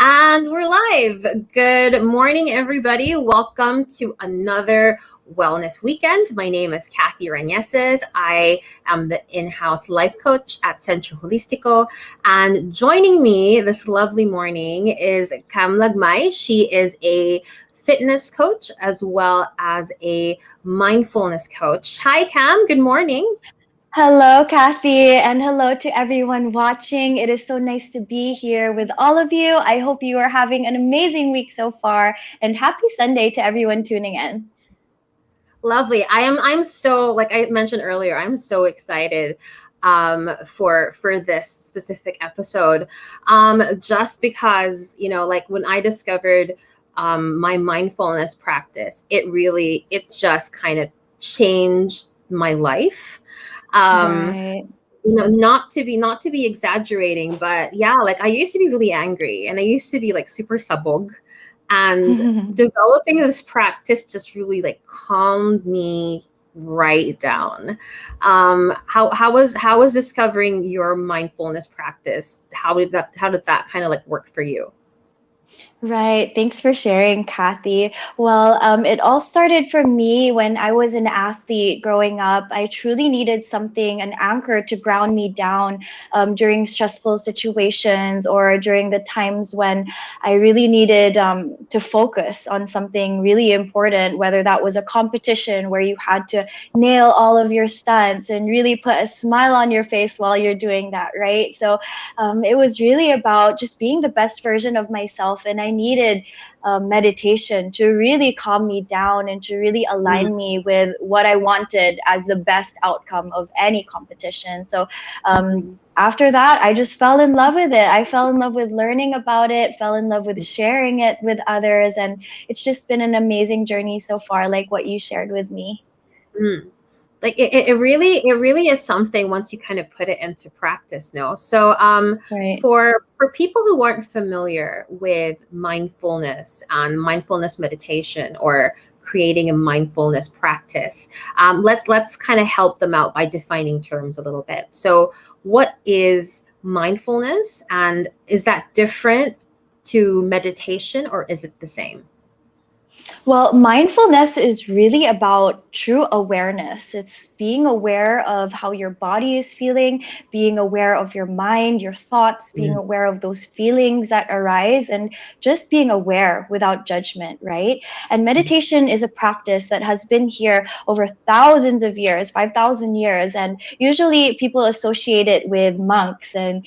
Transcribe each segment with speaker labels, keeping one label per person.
Speaker 1: And we're live. Good morning, everybody. Welcome to another wellness weekend. My name is Kathy Reneses. I am the in-house life coach at Centro Holistico. And joining me this lovely morning is Lagmay. She is a fitness coach as well as a mindfulness coach. Hi, Cam. Good morning.
Speaker 2: Hello, Kathy, and hello to everyone watching. It is so nice to be here with all of you. I hope you are having an amazing week so far, and happy Sunday to everyone tuning in.
Speaker 1: Lovely. I'm so, like I mentioned earlier, I'm so excited for this specific episode. Just because, like when I discovered my mindfulness practice, it just kind of changed my life. Um,
Speaker 2: Right.
Speaker 1: not to be exaggerating, but yeah, like I used to be really angry and I used to be like super sabog, and developing this practice just really like calmed me right down. How was discovering your mindfulness practice? How did that kind of like work for you?
Speaker 2: Right. Thanks for sharing, Kathy. Well, it all started for me when I was an athlete growing up. I truly needed something, an anchor to ground me down during stressful situations or during the times when I really needed to focus on something really important, whether that was a competition where you had to nail all of your stunts and really put a smile on your face while you're doing that, right? So it was really about just being the best version of myself. And I needed meditation to really calm me down and to really
Speaker 1: Mm,
Speaker 2: align me with what I wanted as the best outcome of any competition. So after that, I just fell in love with it. I fell in love with learning about it, fell in love with sharing it with others. And it's just been an amazing journey so far, like what you shared with me.
Speaker 1: mm. Like it really is something once you kind of put it into practice. No, so
Speaker 2: Right.
Speaker 1: for people who aren't familiar with mindfulness and mindfulness meditation or creating a mindfulness practice, let's kind of help them out by defining terms a little bit. So what is mindfulness, and is that different to meditation, or is it the same?
Speaker 2: Well, mindfulness is really about true awareness. It's being aware of how your body is feeling, being aware of your mind, your thoughts, being
Speaker 1: Mm,
Speaker 2: aware of those feelings that arise, and just being aware without judgment, right? And meditation is a practice that has been here over thousands of years, 5,000 years. And usually people associate it with monks and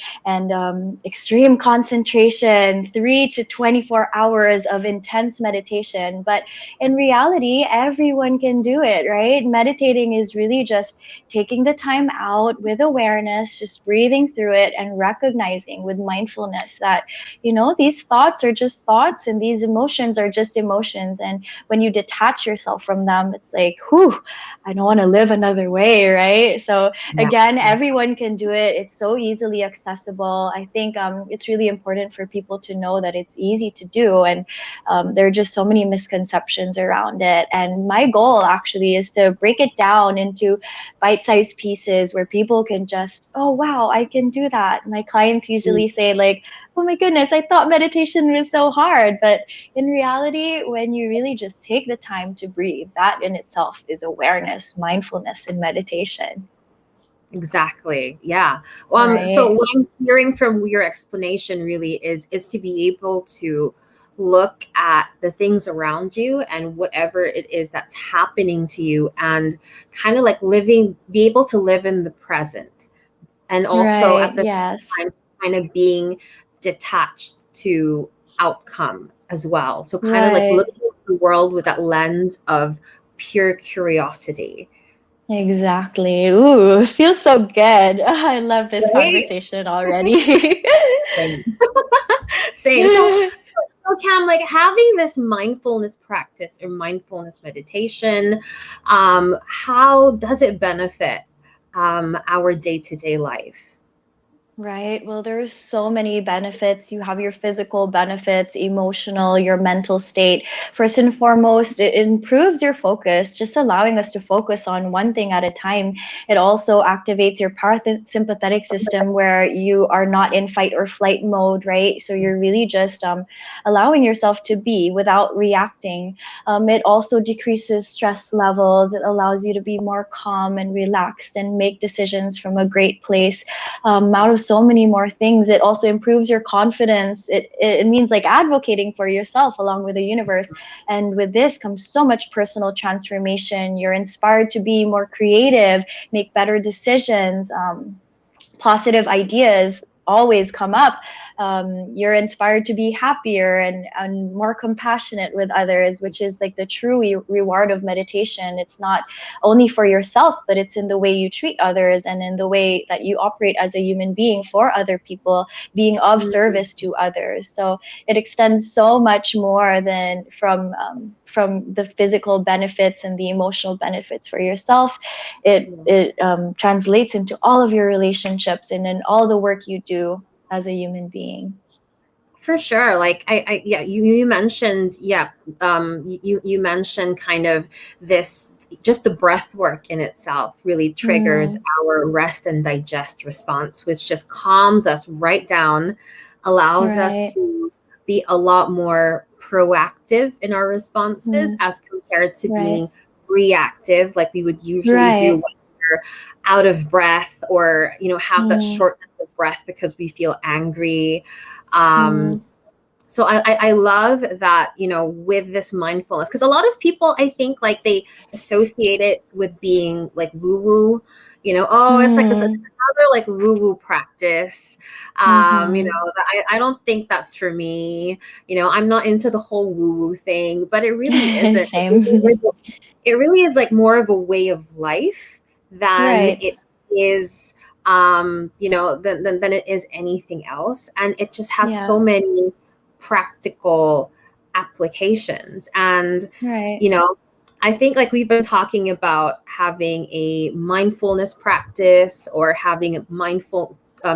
Speaker 2: extreme concentration, 3 to 24 hours of intense meditation. But in reality, everyone can do it, right? Meditating is really just taking the time out with awareness, just breathing through it and recognizing with mindfulness that, these thoughts are just thoughts and these emotions are just emotions. And when you detach yourself from them, it's like, whew, I don't want to live another way, right? So
Speaker 1: yeah.
Speaker 2: again, everyone can do it. It's so easily accessible. I think it's really important for people to know that it's easy to do, and there are just so many misconceptions around it. And my goal actually is to break it down into bite-sized pieces where people can just, oh wow, I can do that. My clients
Speaker 1: Mm.
Speaker 2: usually say like, oh my goodness, I thought meditation was so hard. But in reality, when you really just take the time to breathe, that in itself is awareness, mindfulness, and meditation.
Speaker 1: Exactly. Yeah. So
Speaker 2: Right.
Speaker 1: what I'm hearing from your explanation really is to be able to look at the things around you and whatever it is that's happening to you, and kind of like be able to live in the present, and also
Speaker 2: Right.
Speaker 1: at the
Speaker 2: Yes.
Speaker 1: same time kind of being detached to outcome as well. So kind of like
Speaker 2: Right.
Speaker 1: looking at the world with that lens of pure curiosity.
Speaker 2: Exactly. Ooh, feels so good. I love this
Speaker 1: Right?
Speaker 2: conversation already.
Speaker 1: Same. Same. So Cam, like having this mindfulness practice or mindfulness meditation, how does it benefit our day-to-day life?
Speaker 2: Right. Well, there's so many benefits. You have your physical benefits, emotional, your mental state. First and foremost, it improves your focus, just allowing us to focus on one thing at a time. It also activates your parasympathetic system where you are not in fight or flight mode, right? So you're really just allowing yourself to be without reacting. It also decreases stress levels. It allows you to be more calm and relaxed and make decisions from a great place, out of so many more things. It also improves your confidence. It means like advocating for yourself along with the universe. And with this comes so much personal transformation. You're inspired to be more creative, make better decisions. Positive ideas always come up. You're inspired to be happier and more compassionate with others, which is like the true reward of meditation. It's not only for yourself, but it's in the way you treat others and in the way that you operate as a human being for other people, being of
Speaker 1: Mm,
Speaker 2: service to others. So it extends so much more than from the physical benefits and the emotional benefits for yourself.
Speaker 1: yeah.
Speaker 2: It translates into all of your relationships and in all the work you do as a human being.
Speaker 1: For sure. Like yeah, you mentioned, yeah, you mentioned kind of this, just the breath work in itself really triggers
Speaker 2: Mm,
Speaker 1: our rest and digest response, which just calms us right down, allows us
Speaker 2: right.
Speaker 1: to be a lot more proactive in our responses
Speaker 2: Mm,
Speaker 1: as compared to
Speaker 2: right.
Speaker 1: being reactive like we would usually do
Speaker 2: Right.
Speaker 1: when we're out of breath, or have that
Speaker 2: Mm,
Speaker 1: shortness of breath because we feel angry. um,
Speaker 2: mm,
Speaker 1: so I love that, with this mindfulness, because a lot of people, I think, like, they associate it with being like woo woo, oh, it's like this, it's
Speaker 2: mm,
Speaker 1: another like woo woo practice.
Speaker 2: mm-hmm.
Speaker 1: I don't think that's for me. I'm not into the whole woo woo thing, but it really isn't.
Speaker 2: Same.
Speaker 1: It really is like more of a way of life than
Speaker 2: Right.
Speaker 1: it is, than it is anything else. And it just has
Speaker 2: Yeah.
Speaker 1: so many practical applications. And,
Speaker 2: Right.
Speaker 1: you know, I think, like, we've been talking about having a mindfulness practice, or having a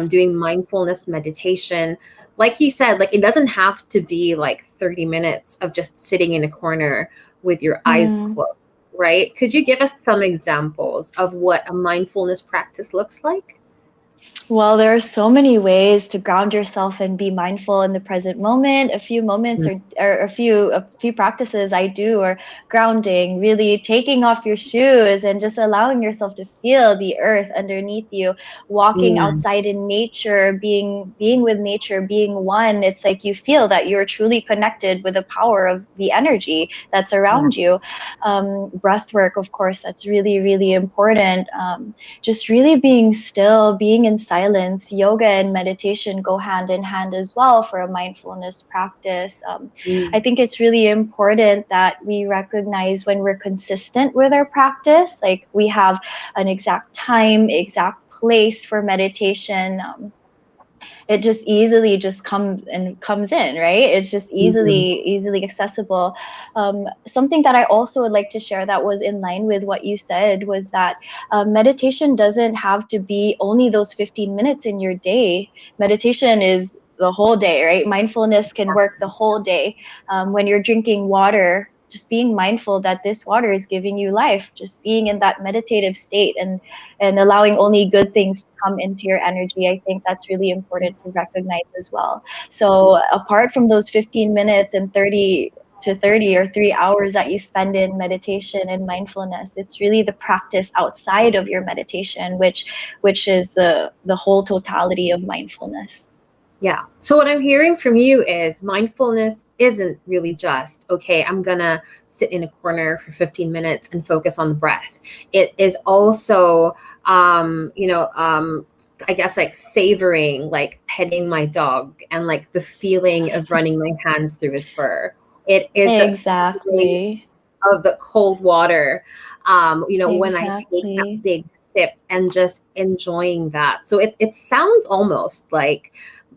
Speaker 1: doing mindfulness meditation. Like you said, like, it doesn't have to be like 30 minutes of just sitting in a corner with your eyes
Speaker 2: Mm.
Speaker 1: closed, right? Could you give us some examples of what a mindfulness practice looks like?
Speaker 2: Well, there are so many ways to ground yourself and be mindful in the present moment. A few moments or a few practices I do are grounding, really taking off your shoes and just allowing yourself to feel the earth underneath you, walking
Speaker 1: Mm,
Speaker 2: outside in nature, being with nature, being one. It's like you feel that you're truly connected with the power of the energy that's
Speaker 1: yeah.
Speaker 2: around you. Breath work, of course, that's really, really important. Just really being still, being in silence. Yoga and meditation go hand in hand as well for a mindfulness practice. I
Speaker 1: Mm,
Speaker 2: think it's really important that we recognize when we're consistent with our practice, like we have an exact time, exact place for meditation. It just easily just comes in, right? It's just
Speaker 1: mhm,
Speaker 2: easily accessible. Something that I also would like to share that was in line with what you said was that meditation doesn't have to be only those 15 minutes in your day. Meditation is the whole day, right? Mindfulness can work the whole day. When you're drinking water, just being mindful that this water is giving you life, just being in that meditative state and allowing only good things to come into your energy. I think that's really important to recognize as well. So apart from those 15 minutes and 30 or 3 hours that you spend in meditation and mindfulness, it's really the practice outside of your meditation, which is the whole totality of mindfulness.
Speaker 1: yeah. So what I'm hearing from you is mindfulness isn't really just, okay, I'm gonna sit in a corner for 15 minutes and focus on the breath. It is also, I guess, like, savoring, like petting my dog, and like the feeling of running my hands through his fur. It is the feeling
Speaker 2: Exactly.
Speaker 1: of the cold water, when I take that
Speaker 2: Exactly.
Speaker 1: big sip and just enjoying that. So it sounds almost like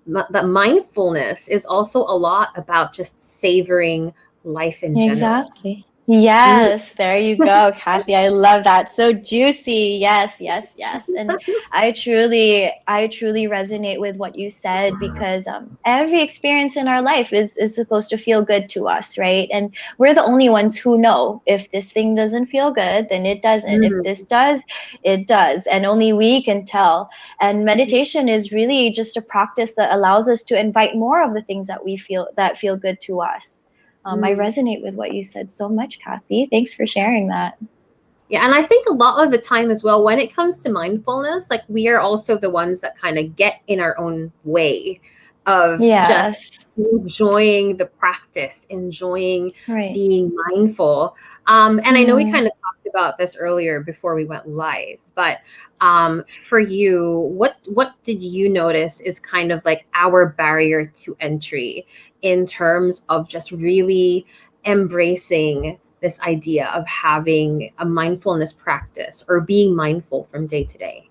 Speaker 1: that mindfulness is also a lot about just savoring life in general.
Speaker 2: Exactly.
Speaker 1: Mm.
Speaker 2: Yes, there you go, Kathy. I love that. So juicy. Yes, yes, yes. And I truly resonate with what you said because every experience in our life is supposed to feel good to us, right? And we're the only ones who know if this thing doesn't feel good, then it doesn't. If
Speaker 1: Mm.
Speaker 2: this does, it does. And only we can tell. And meditation is really just a practice that allows us to invite more of the things that feel good to us. I
Speaker 1: Mm.
Speaker 2: resonate with what you said so much, Kathy. Thanks for sharing that.
Speaker 1: Yeah, and I think a lot of the time as well, when it comes to mindfulness, like we are also the ones that kind of get in our own way of just
Speaker 2: Yes.
Speaker 1: enjoying the practice, enjoying
Speaker 2: Right.
Speaker 1: being mindful. And I know we
Speaker 2: Mm.
Speaker 1: kind of talked about this earlier before we went live, but for you, what did you notice is kind of like our barrier to entry in terms of just really embracing this idea of having a mindfulness practice or being mindful from day to day?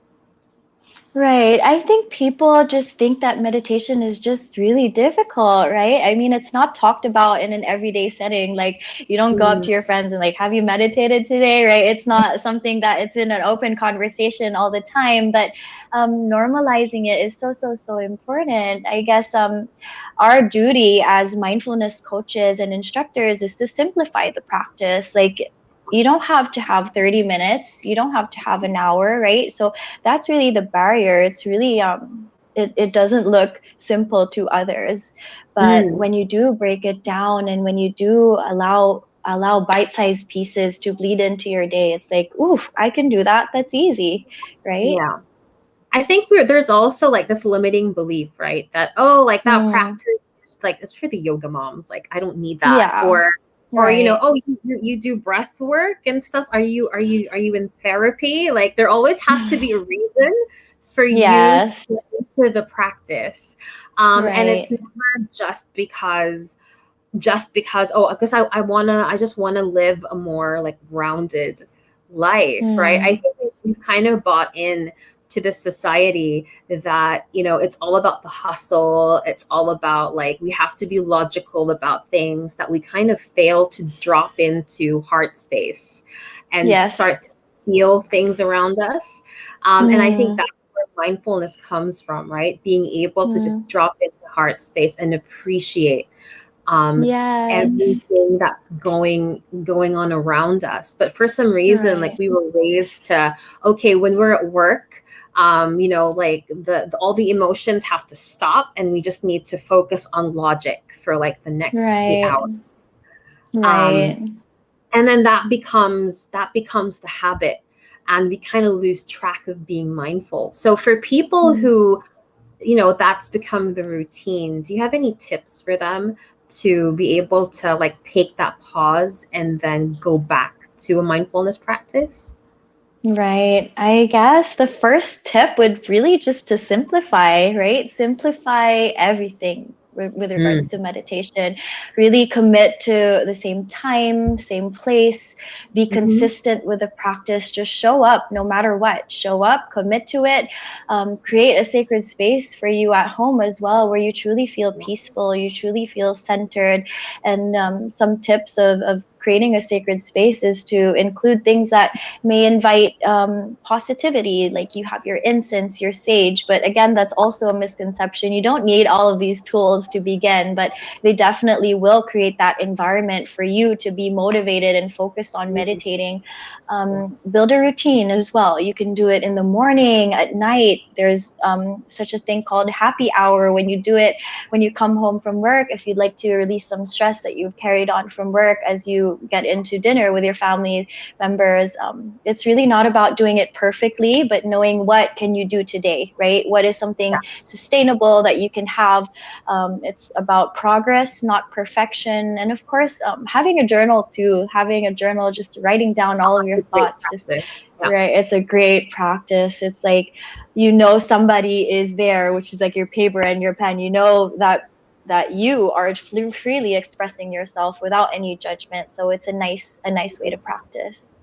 Speaker 2: Right. I think people just think that meditation is just really difficult, right? I mean, it's not talked about in an everyday setting. Like, you don't go up
Speaker 1: Mm.
Speaker 2: to your friends and like, have you meditated today, right? It's not something that it's in an open conversation all the time, but normalizing it is so, so, so important. I guess our duty as mindfulness coaches and instructors is to simplify the practice. Like, you don't have to have 30 minutes, you don't have to have an hour, right? So that's really the barrier. It's really it doesn't look simple to others, but
Speaker 1: Mm.
Speaker 2: when you do break it down and when you do allow bite-sized pieces to bleed into your day, it's like, ooh, I can do that. That's easy, right?
Speaker 1: Yeah. I think there's also like this limiting belief, right? That, oh, like that
Speaker 2: Mm,
Speaker 1: practice is like, it's for the yoga moms. Like, I don't need that.
Speaker 2: yeah,
Speaker 1: Or,
Speaker 2: right.
Speaker 1: oh, you do breath work and stuff. Are you in therapy? Like, there always has to be a reason for you to
Speaker 2: Yes,
Speaker 1: get into the practice. And it's
Speaker 2: right.
Speaker 1: never just because oh, because I just wanna live a more like rounded life, right? I
Speaker 2: Mm,
Speaker 1: think we've kind of bought in to this society that it's all about the hustle, it's all about like we have to be logical about things, that we kind of fail to drop into heart space and start
Speaker 2: yes.
Speaker 1: to feel things around us. And I think
Speaker 2: Mm,
Speaker 1: that's where mindfulness comes from, right? Being able to just
Speaker 2: mm,
Speaker 1: drop into heart space and appreciate um,
Speaker 2: yes.
Speaker 1: everything that's going on around us. But for some reason, like
Speaker 2: Right.
Speaker 1: we were raised to, okay, when we're at work, like all the emotions have to stop, and we just need to focus on logic for like the next 8 hours.
Speaker 2: Right.
Speaker 1: Um,
Speaker 2: Right.
Speaker 1: and then that becomes the habit, and we kind of lose track of being mindful. So for people
Speaker 2: Mm.
Speaker 1: who that's become the routine, do you have any tips for them to be able to like take that pause and then go back to a mindfulness practice?
Speaker 2: Right. I guess the first tip would really just to simplify, right? Simplify everything with regards
Speaker 1: Mm.
Speaker 2: to meditation. Really commit to the same time, same place, be
Speaker 1: Hmm.
Speaker 2: consistent with the practice. Just show up no matter what. Show up, commit to it. Create a sacred space for you at home as well, where you truly feel peaceful, you truly feel centered. And some tips of creating a sacred space is to include things that may invite positivity, like you have your incense, your sage. But again, that's also a misconception. You don't need all of these tools to begin, but they definitely will create that environment for you to be motivated and focused on meditating. Build a routine as well. You can do it in the morning, at night. There's such a thing called happy hour when you do it when you come home from work, if you'd like to release some stress that you've carried on from work as you get into dinner with your family members. It's really not about doing it perfectly, but knowing what can you do today, right? What is
Speaker 1: Yeah,
Speaker 2: something sustainable that you can have? It's about progress, not perfection. And of course, having a journal too, having a journal, just writing down all of
Speaker 1: that's
Speaker 2: your
Speaker 1: a great
Speaker 2: thoughts, just
Speaker 1: practice. Yeah,
Speaker 2: right. It's a great practice. It's like, somebody is there, which is like your paper and your pen. That you are freely expressing yourself without any judgment. So it's a nice way to practice.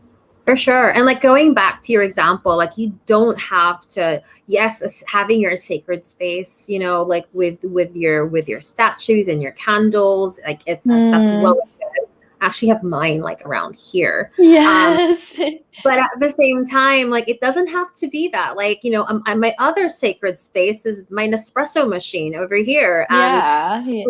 Speaker 1: for sure. And like going back to your example, like you don't have to, yes, having your sacred space, like with your statues and your candles, like that's well
Speaker 2: Mm,
Speaker 1: good. actually have mine like around here.
Speaker 2: Yes.
Speaker 1: But at the same time, like, it doesn't have to be that. Like, my other sacred space is my Nespresso machine over here, and
Speaker 2: Yeah. Yeah.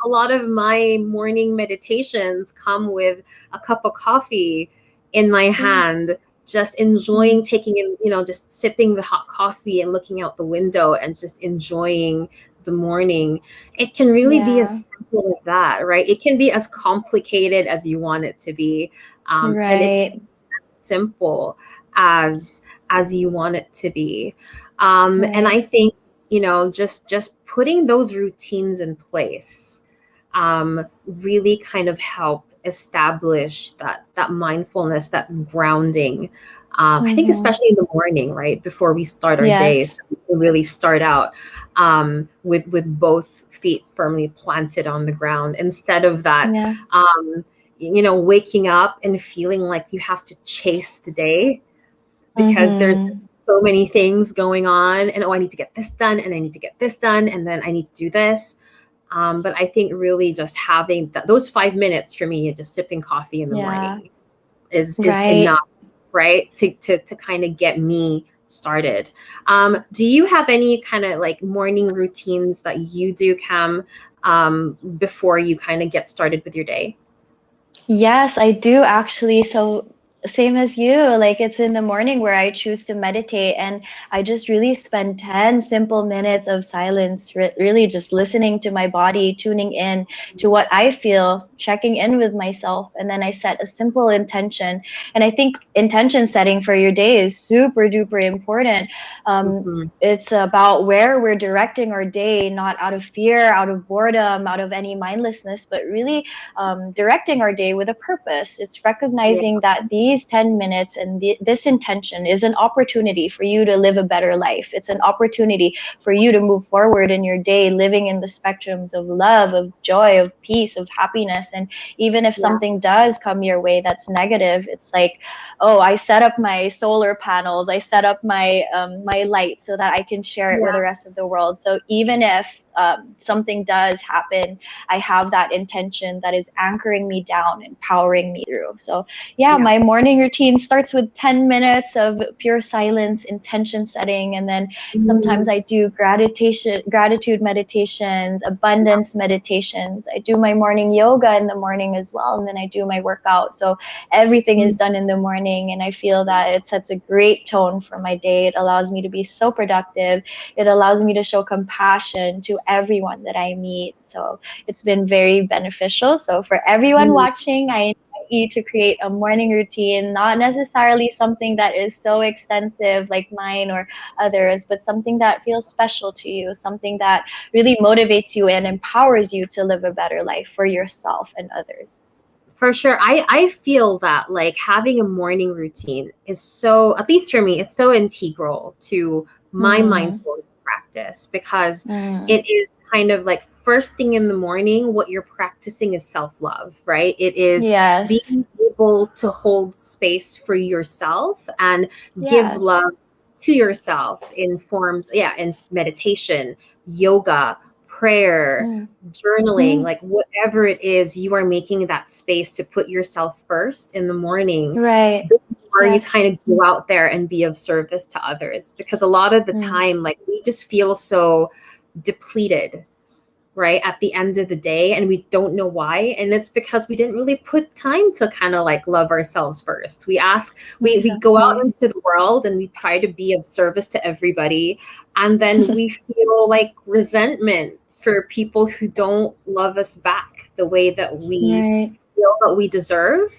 Speaker 1: a lot of my morning meditations come with a cup of coffee in my hand, just enjoying taking in, just sipping the hot coffee and looking out the window and just enjoying the morning. It can really be
Speaker 2: Yeah.
Speaker 1: as simple as that, right? It can be as complicated as you want it to be. And it can
Speaker 2: Right.
Speaker 1: simple as you want it to be. And
Speaker 2: Right.
Speaker 1: I think, just putting those routines in place really kind of help establish that mindfulness, that grounding. I think
Speaker 2: Mm-hmm.
Speaker 1: especially in the morning, right before we start our day,
Speaker 2: Yes.
Speaker 1: so we can really start out with both feet firmly planted on the ground, instead of that,
Speaker 2: Yeah.
Speaker 1: waking up and feeling like you have to chase the day because there's
Speaker 2: Mm-hmm.
Speaker 1: so many things going on, and I need to get this done, and I need to get this done, and then I need to do this. But I think really just having those 5 minutes for me, just sipping coffee in the
Speaker 2: Yeah.
Speaker 1: morning is
Speaker 2: Right.
Speaker 1: enough, right? To kind of get me started. Do you have any kind of like morning routines that you do, Cam, before you kind of get started with your day?
Speaker 2: Yes, I do actually. So same as you, like it's in the morning where I choose to meditate and I just really spend 10 simple minutes of silence, really just listening to my body, tuning in to what I feel, checking in with myself, and then I set a simple intention. And I think intention setting for your day is super duper important. Um,
Speaker 1: Mm-hmm.
Speaker 2: it's about where we're directing our day, not out of fear, out of boredom, out of any mindlessness, but really directing our day with a purpose. It's
Speaker 1: Yeah.
Speaker 2: recognizing that these 10 minutes and this intention is an opportunity for you to live a better life. It's an opportunity for you to move forward in your day, living in the spectrums of love, of joy, of peace, of happiness. And even if
Speaker 1: Yeah.
Speaker 2: something does come your way that's negative, it's like, oh, I set up my solar panels, I set up my light so that I can share it with the
Speaker 1: Yeah.
Speaker 2: rest of the world. So even if something does happen, I have that intention that is anchoring me down, empowering me through. So, yeah,
Speaker 1: Yeah.
Speaker 2: my morning routine starts with 10 minutes of pure silence, intention setting, and then sometimes
Speaker 1: Mm.
Speaker 2: I do gratitude meditations,
Speaker 1: Yeah.
Speaker 2: abundance meditations. I do my morning yoga in the morning as well, and then I do my workout. So, everything is
Speaker 1: Mm.
Speaker 2: done in the morning, and I feel that it sets a great tone for my day. It allows me to be so productive. It allows me to show compassion to everyone that I meet. So it's been very beneficial. So for everyone
Speaker 1: Mm.
Speaker 2: watching, I invite you to create a morning routine, not necessarily something that is so extensive like mine or others, but something that feels special to you, something that really motivates you and empowers you to live a better life for yourself and others.
Speaker 1: For sure. I feel that like having a morning routine is so, at least for me, it's so integral to my
Speaker 2: Mm-hmm.
Speaker 1: mindfulness practice, because
Speaker 2: Mm.
Speaker 1: it is kind of like first thing in the morning, what you're practicing is self-love, right? It is
Speaker 2: Yes.
Speaker 1: being able to hold space for yourself and give
Speaker 2: Yes.
Speaker 1: love to yourself in forms, yeah, in meditation, yoga, prayer,
Speaker 2: Mm.
Speaker 1: journaling,
Speaker 2: Mm.
Speaker 1: like whatever it is, you are making that space to put yourself first in the morning
Speaker 2: Right.
Speaker 1: before you
Speaker 2: Yes.
Speaker 1: kind of go out there and be of service to others. Because a lot of the
Speaker 2: Mm.
Speaker 1: time, like, we just feel so depleted, right, at the end of the day, and we don't know why. And it's because we didn't really put time to kind of like love ourselves first. We go out
Speaker 2: Exactly.
Speaker 1: into the world and we try to be of service to everybody, and then we feel like resentment for people who don't love us back the way that we
Speaker 2: Right.
Speaker 1: feel that we deserve.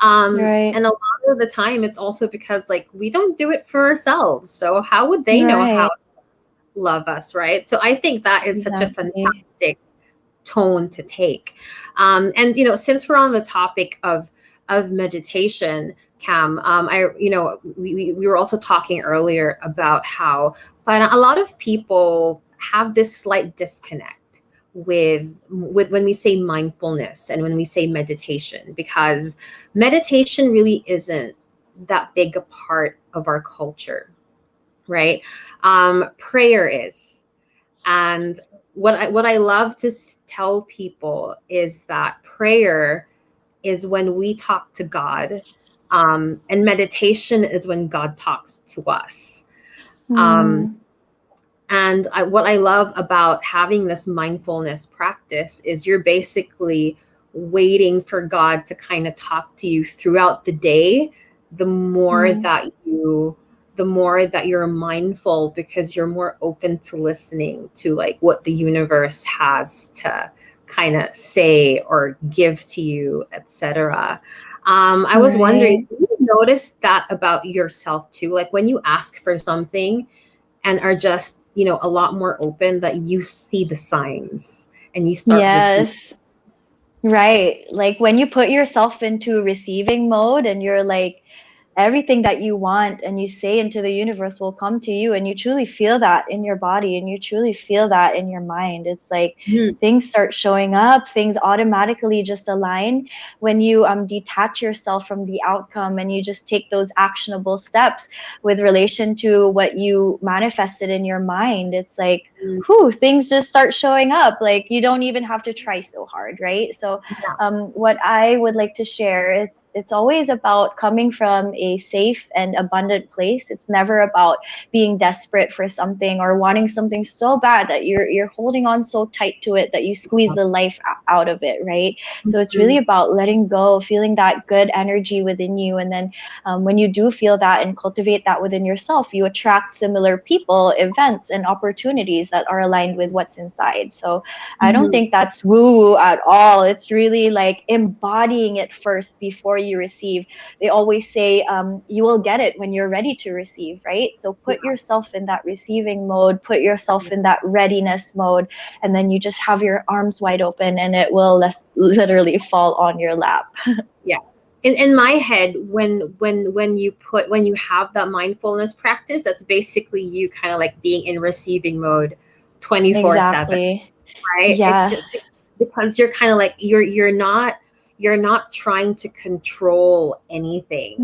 Speaker 2: Right.
Speaker 1: And a lot of the time it's also because like we don't do it for ourselves, so how would they know how
Speaker 2: Right.
Speaker 1: to love us, right? So I think that is such a
Speaker 2: Exactly.
Speaker 1: fantastic tone to take. And since we're on the topic of meditation, Cam, we were also talking earlier about how, but a lot of people have this slight disconnect with when we say mindfulness and when we say meditation, because meditation really isn't that big a part of our culture, right? Prayer is. And what I love to tell people is that prayer is when we talk to God, and meditation is when God talks to us. Um,
Speaker 2: Mm.
Speaker 1: and what I love about having this mindfulness practice is you're basically waiting for God to kind of talk to you throughout the day. The more
Speaker 2: Mm.
Speaker 1: that you, the more that you're mindful, because you're more open to listening to like what the universe has to kind of say or give to you, etc. I was wondering,
Speaker 2: Right.
Speaker 1: do you notice that about yourself too? Like when you ask for something and are just, a lot more open, that you see the signs and you start receiving.
Speaker 2: Yes. Right. Like when you put yourself into receiving mode and you're like, everything that you want and you say into the universe will come to you, and you truly feel that in your body and you truly feel that in your mind. It's like
Speaker 1: Mhm.
Speaker 2: things start showing up, things automatically just align when you detach yourself from the outcome and you just take those actionable steps with relation to what you manifested in your mind. It's like, whew, things just start showing up. Like you don't even have to try so hard, right? So
Speaker 1: Yeah.
Speaker 2: what I would like to share, it's always about coming from a safe and abundant place. It's never about being desperate for something or wanting something so bad that you're holding on so tight to it that you squeeze the life out of it, right? So it's really
Speaker 1: Mhm.
Speaker 2: about letting go, feeling that good energy within you, and then when you do feel that and cultivate that within yourself, you attract similar people, events, and opportunities that are aligned with what's inside. So I don't
Speaker 1: Mhm.
Speaker 2: think that's woo woo at all. It's really like embodying it first before you receive. They always say you will get it when you're ready to receive, right? So
Speaker 1: Yeah.
Speaker 2: put yourself in that receiving mode, put yourself in that readiness mode, and then you just have your arms wide open and it will literally fall on your lap.
Speaker 1: Yeah. In my head, when you have that mindfulness practice, that's basically you kind of like being in receiving mode 24/7,
Speaker 2: Exactly.
Speaker 1: right? It's just
Speaker 2: Yes.
Speaker 1: because you're kind of like you're not trying to control anything,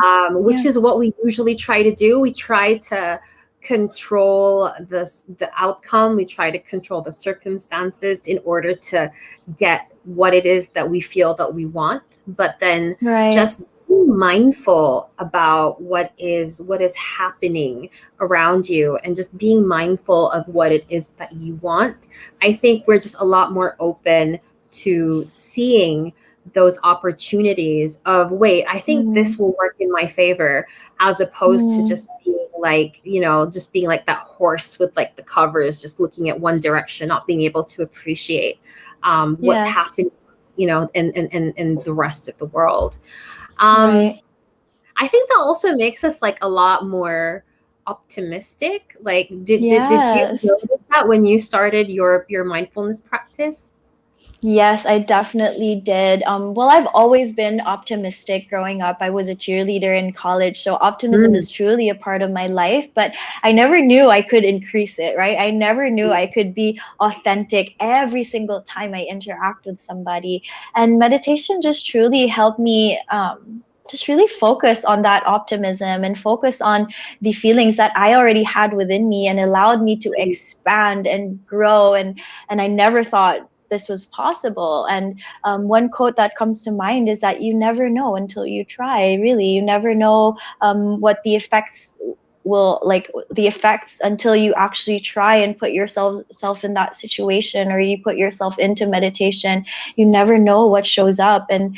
Speaker 2: Mm.
Speaker 1: which
Speaker 2: Yeah.
Speaker 1: is what we usually try to do. We try to control the outcome. We try to control the circumstances in order to get what it is that we feel that we want. But then
Speaker 2: Right.
Speaker 1: just being mindful about what is happening around you, and just being mindful of what it is that you want. I think we're just a lot more open to seeing those opportunities of, wait, I think
Speaker 2: Mm.
Speaker 1: this will work in my favor, as opposed to
Speaker 2: Mm.
Speaker 1: just being like, just being like that horse with like the covers, just looking at one direction, not being able to appreciate what's
Speaker 2: Yes.
Speaker 1: happening, in the rest of the world. um
Speaker 2: Right.
Speaker 1: I think that also makes us like a lot more optimistic. Like, did you
Speaker 2: Yes.
Speaker 1: notice that when you started your mindfulness practice?
Speaker 2: Yes, I definitely did. Well, I've always been optimistic growing up. I was a cheerleader in college, so optimism
Speaker 1: Mm.
Speaker 2: is truly a part of my life, but I never knew I could increase it, right? I never knew I could be authentic every single time I interact with somebody. And meditation just truly helped me just really focus on that optimism and focus on the feelings that I already had within me, and allowed me to expand and grow. And I never thought this was possible. And one quote that comes to mind is that you never know until you try. Really, you never know what the effects will like the effects until you actually try and put yourself in that situation, or you put yourself into meditation. You never know what shows up. And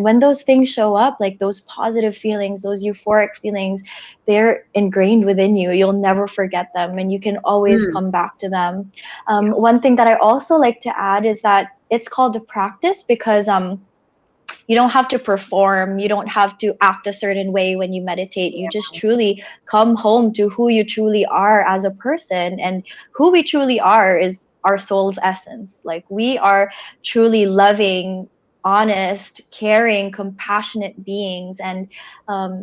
Speaker 2: when those things show up, like those positive feelings, those euphoric feelings, they're ingrained within you. You'll never forget them, and you can always
Speaker 1: Mm.
Speaker 2: come back to them.
Speaker 1: Yeah.
Speaker 2: One thing that I also like to add is that it's called a practice because you don't have to perform, you don't have to act a certain way when you meditate. You just truly come home to who you truly are as a person. And who we truly are is our soul's essence. Like we are truly loving, honest, caring, compassionate beings. And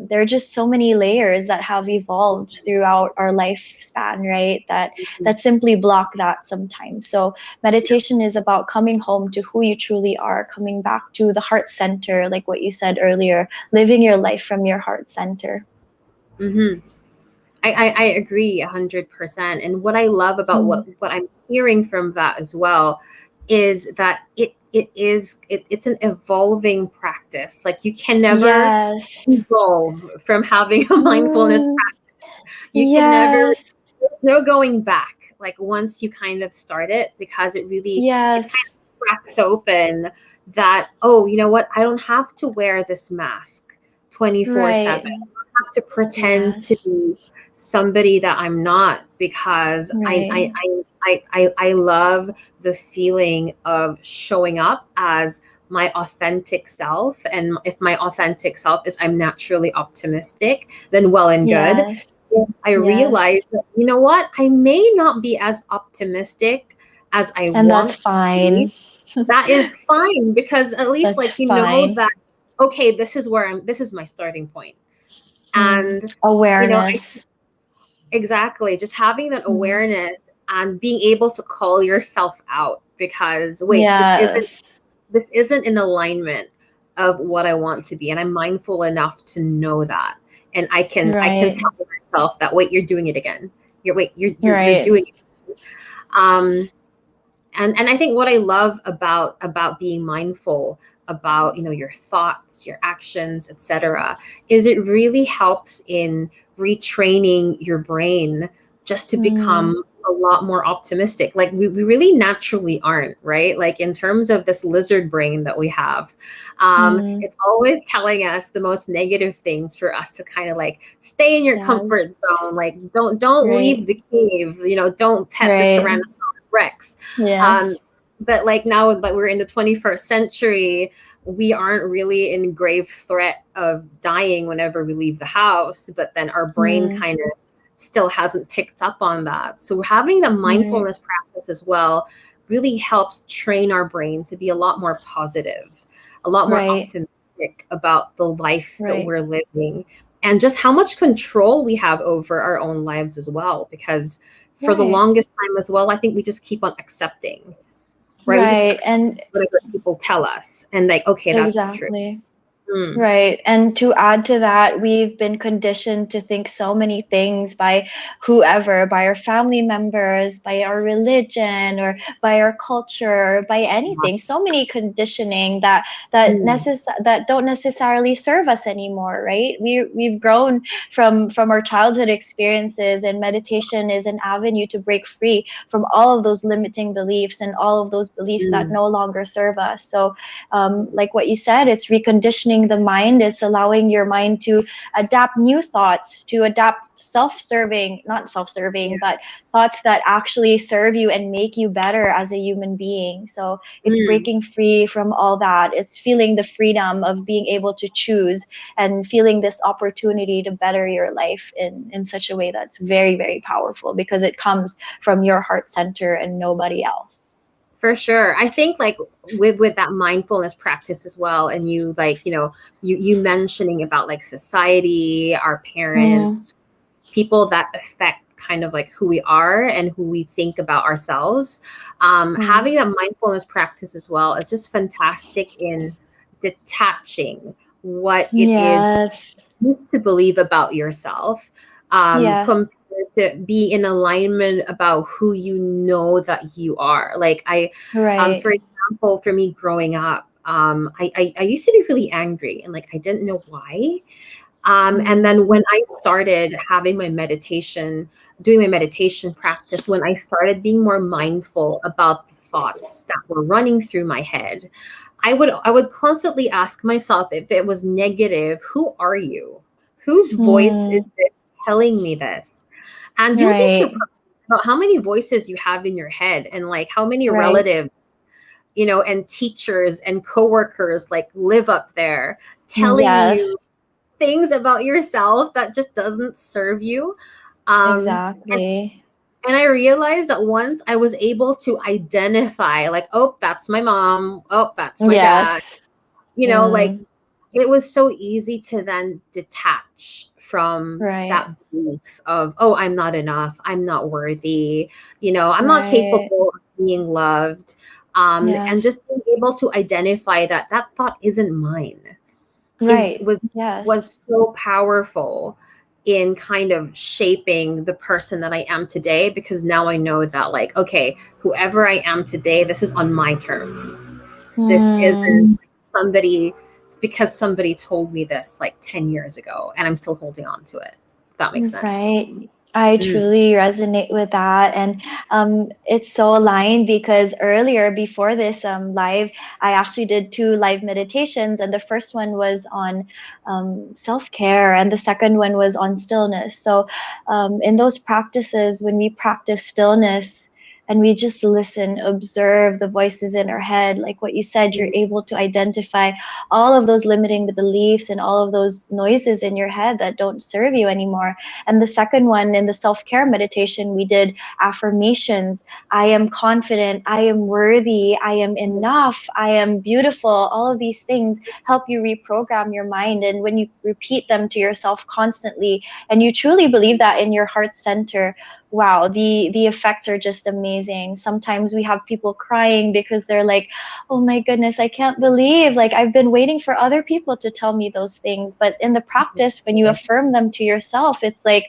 Speaker 2: there are just so many layers that have evolved throughout our lifespan, right? That simply block that sometimes. So meditation is about coming home to who you truly are, coming back to the heart center, like what you said earlier, living your life from your heart center.
Speaker 1: Mm-hmm. I agree 100%. And what I love about
Speaker 2: Mm.
Speaker 1: what I'm hearing from that as well is that it it's an evolving practice. Like you can never
Speaker 2: Yes.
Speaker 1: evolve from having a mindfulness
Speaker 2: Mm,
Speaker 1: practice. You can never,
Speaker 2: yes.
Speaker 1: there's no going back. Like once you kind of start it, because it
Speaker 2: Yes.
Speaker 1: kind of cracks open that, oh, you know what? I don't have to wear this mask 24/7.
Speaker 2: Right.
Speaker 1: I don't have to pretend to
Speaker 2: Yes.
Speaker 1: be somebody that I'm not, because
Speaker 2: Right.
Speaker 1: I love the feeling of showing up as my authentic self. And if my authentic self is I'm naturally optimistic, then well and good.
Speaker 2: Yes.
Speaker 1: If I realize
Speaker 2: Yes.
Speaker 1: that, you know what, I may not be as optimistic as I
Speaker 2: And that's
Speaker 1: want to be.
Speaker 2: fine.
Speaker 1: That is fine, because at least
Speaker 2: That's
Speaker 1: like you know
Speaker 2: fine.
Speaker 1: that, okay, this is my starting point. And you know,
Speaker 2: Awareness.
Speaker 1: exactly, just having that
Speaker 2: Mm.
Speaker 1: awareness and being able to call yourself out, because wait,
Speaker 2: Yes.
Speaker 1: this isn't in alignment of what I want to be, and I'm mindful enough to know that, and I can
Speaker 2: Right.
Speaker 1: tell myself that, wait, you're doing it again. You're
Speaker 2: Right.
Speaker 1: doing it. Um, and I think what I love about being mindful about, you know, your thoughts, your actions, etc., is it really helps in retraining your brain just to
Speaker 2: Mm.
Speaker 1: become a lot more optimistic. Like we really naturally aren't, right? Like in terms of this lizard brain that we have,
Speaker 2: Mm.
Speaker 1: it's always telling us the most negative things for us to kind of like stay in your
Speaker 2: Yes.
Speaker 1: comfort zone. Like don't
Speaker 2: Right.
Speaker 1: leave the cave, you know, don't pet the
Speaker 2: Right.
Speaker 1: Tyrannosaurus Rex.
Speaker 2: Yes.
Speaker 1: um, but like now that we're in the 21st century, we aren't really in grave threat of dying whenever we leave the house, but then our brain
Speaker 2: Mm.
Speaker 1: kind of still hasn't picked up on that. So having the
Speaker 2: Right.
Speaker 1: mindfulness practice as well really helps train our brain to be a lot more positive, a lot more
Speaker 2: Right.
Speaker 1: optimistic about the life that
Speaker 2: Right.
Speaker 1: we're living, and just how much control we have over our own lives as well. Because for the
Speaker 2: Right.
Speaker 1: longest time as well, I think we just keep on accepting, right? We just
Speaker 2: Right.
Speaker 1: accept
Speaker 2: And
Speaker 1: whatever people tell us, and like, okay, that's the truth.
Speaker 2: exactly.
Speaker 1: Mm.
Speaker 2: Right. And to add to that, we've been conditioned to think so many things by whoever, by our family members, by our religion, or by our culture, or by anything. So many conditioning
Speaker 1: Mm.
Speaker 2: that don't necessarily serve us anymore, right? We've grown from our childhood experiences, and meditation is an avenue to break free from all of those limiting beliefs and all of those beliefs that
Speaker 1: Mm.
Speaker 2: no longer serve us. So like what you said, it's reconditioning the mind. It's allowing your mind to adapt new thoughts, to adapt self-serving, not self-serving, but thoughts that actually serve you and make you better as a human being. So it's
Speaker 1: Mm.
Speaker 2: breaking free from all that. It's feeling the freedom of being able to choose and feeling this opportunity to better your life in such a way that's very, very powerful, because it comes from your heart center and nobody else.
Speaker 1: For sure. I think like with that mindfulness practice as well, and you like, you know, you mentioning about like society, our
Speaker 2: Mm,
Speaker 1: parents, people that affect kind of like who we are and who we think about ourselves.
Speaker 2: mm.
Speaker 1: Having that mindfulness practice as well is just fantastic in detaching what it is
Speaker 2: Yes.
Speaker 1: you used to believe about yourself,
Speaker 2: Yes.
Speaker 1: compared to be in alignment about who you know that you are. Like
Speaker 2: Right.
Speaker 1: for example, for me growing up, I used to be really angry, and like I didn't know why. And
Speaker 2: Mm,
Speaker 1: then when I started having my meditation, doing my meditation practice, when I started being more mindful about the thoughts that were running through my head, I would constantly ask myself, if it was negative, who are you? Whose voice
Speaker 2: mm,
Speaker 1: is this telling me this? And you'll be
Speaker 2: right.
Speaker 1: surprised about how many voices you have in your head, and like how many
Speaker 2: Right.
Speaker 1: relatives, you know, and teachers and coworkers like live up there telling
Speaker 2: Yes.
Speaker 1: you things about yourself that just doesn't serve you. Um, and,
Speaker 2: Exactly.
Speaker 1: and I realized that once I was able to identify, like, oh, that's my mom. Oh, that's my dad.
Speaker 2: Yes.
Speaker 1: You know, like
Speaker 2: Mm,
Speaker 1: it was so easy to then detach from
Speaker 2: right.
Speaker 1: that belief of, oh, I'm not enough. I'm not worthy. You know, I'm not
Speaker 2: Right.
Speaker 1: capable of being loved. And
Speaker 2: Yes.
Speaker 1: just being able to identify that that thought isn't mine is
Speaker 2: Right. Yes.
Speaker 1: was so powerful in kind of shaping the person that I am today, because now I know that like, okay, whoever I am today, this is on my terms. This isn't
Speaker 2: Mm,
Speaker 1: somebody, it's because somebody told me this like 10 years ago and I'm still holding on to it. If that makes sense.
Speaker 2: right. I
Speaker 1: Mm,
Speaker 2: truly resonate with that. And it's so aligned because earlier, before this live, I actually did two live meditations. And the first one was on self care, and the second one was on stillness. So, in those practices, when we practice stillness, and we just listen, observe the voices in our head, like what you said, you're
Speaker 1: mm,
Speaker 2: able to identify all of those limiting beliefs and all of those noises in your head that don't serve you anymore. And the second one, in the self care meditation, we did affirmations. I am confident. I am worthy. I am enough. I am beautiful. All of these things help you reprogram your mind. And when you repeat them to yourself constantly, and you truly believe that in your heart center, wow, the effects are just amazing. Sometimes we have people crying because they're like, oh my goodness, I can't believe, like, I've been waiting for other people to tell me those things. But in the practice, when you affirm them to yourself, it's like,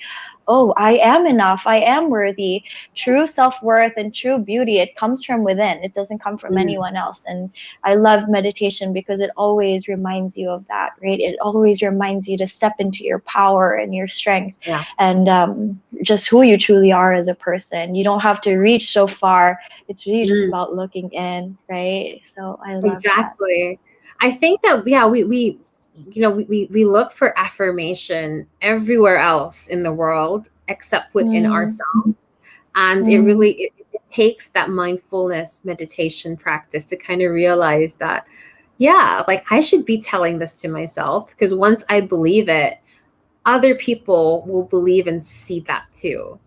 Speaker 2: oh, I am enough. I am worthy. True self-worth and true beauty, it comes from within. It doesn't come from
Speaker 1: mm,
Speaker 2: anyone else. And I love meditation because it always reminds you of that, right? It always reminds you to step into your power and your strength,
Speaker 1: yeah.
Speaker 2: and just who you truly are as a person. You don't have to reach so far. It's really just
Speaker 1: Mm.
Speaker 2: about looking in, right? So I love that.
Speaker 1: Exactly. I think that, yeah, we we look for affirmation everywhere else in the world except within
Speaker 2: Mm,
Speaker 1: ourselves. And it
Speaker 2: mm,
Speaker 1: really it takes that mindfulness meditation practice to kind of realize that, yeah, like I should be telling this to myself, because once I believe it, other people will believe and see that too,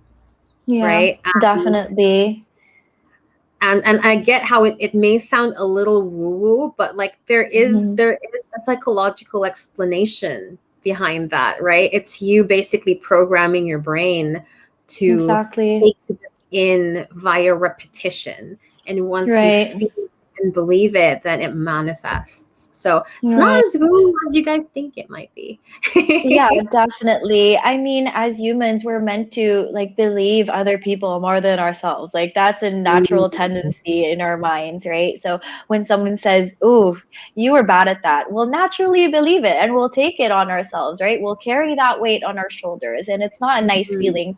Speaker 2: yeah,
Speaker 1: right?
Speaker 2: definitely.
Speaker 1: And I get how it may sound a little woo woo, but like
Speaker 2: Mhm.
Speaker 1: there is a psychological explanation behind that, right? It's you basically programming your brain to
Speaker 2: Exactly.
Speaker 1: take this in via repetition, and once you
Speaker 2: Right.
Speaker 1: feel and believe it, then it manifests. So it's not
Speaker 2: Right.
Speaker 1: as woo as you guys think it might be.
Speaker 2: Yeah, definitely. I mean, as humans, we're meant to like believe other people more than ourselves. Like that's a natural
Speaker 1: Mm,
Speaker 2: tendency in our minds, right? So when someone says, "Ooh, you were bad at that," we'll naturally believe it and we'll take it on ourselves, right? We'll carry that weight on our shoulders, and it's not a nice
Speaker 1: mhm,
Speaker 2: feeling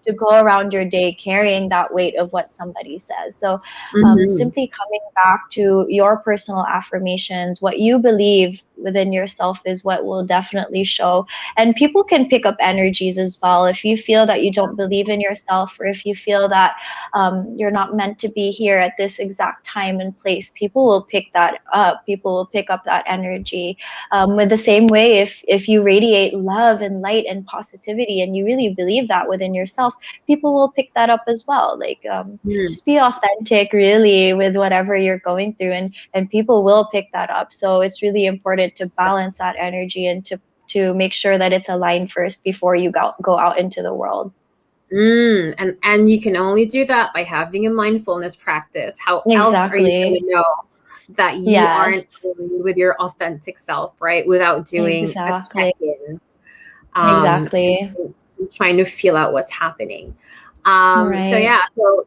Speaker 2: to go around your day carrying that weight of what somebody says. So
Speaker 1: mhm,
Speaker 2: simply coming back to your personal affirmations, what you believe within yourself is what will definitely show. And people can pick up energies as well. If you feel that you don't believe in yourself, or if you feel that you're not meant to be here at this exact time and place, people will pick that up. People will pick up that energy. With the same way, if you radiate love and light and positivity, and you really believe that within yourself, people will pick that up as well. Like
Speaker 1: mhm.
Speaker 2: just be authentic, really, with whatever you're going through, and people will pick that up. So it's really important to balance that energy and to make sure that it's aligned first before you go out into the world.
Speaker 1: And you can only do that by having a mindfulness practice. How else are you going
Speaker 2: Exactly.
Speaker 1: to know that you
Speaker 2: Yes.
Speaker 1: aren't aligned with your authentic self, right? Without doing a
Speaker 2: Exactly.
Speaker 1: check-in,
Speaker 2: Exactly.
Speaker 1: and trying to feel out what's happening. So
Speaker 2: Right.
Speaker 1: yeah, so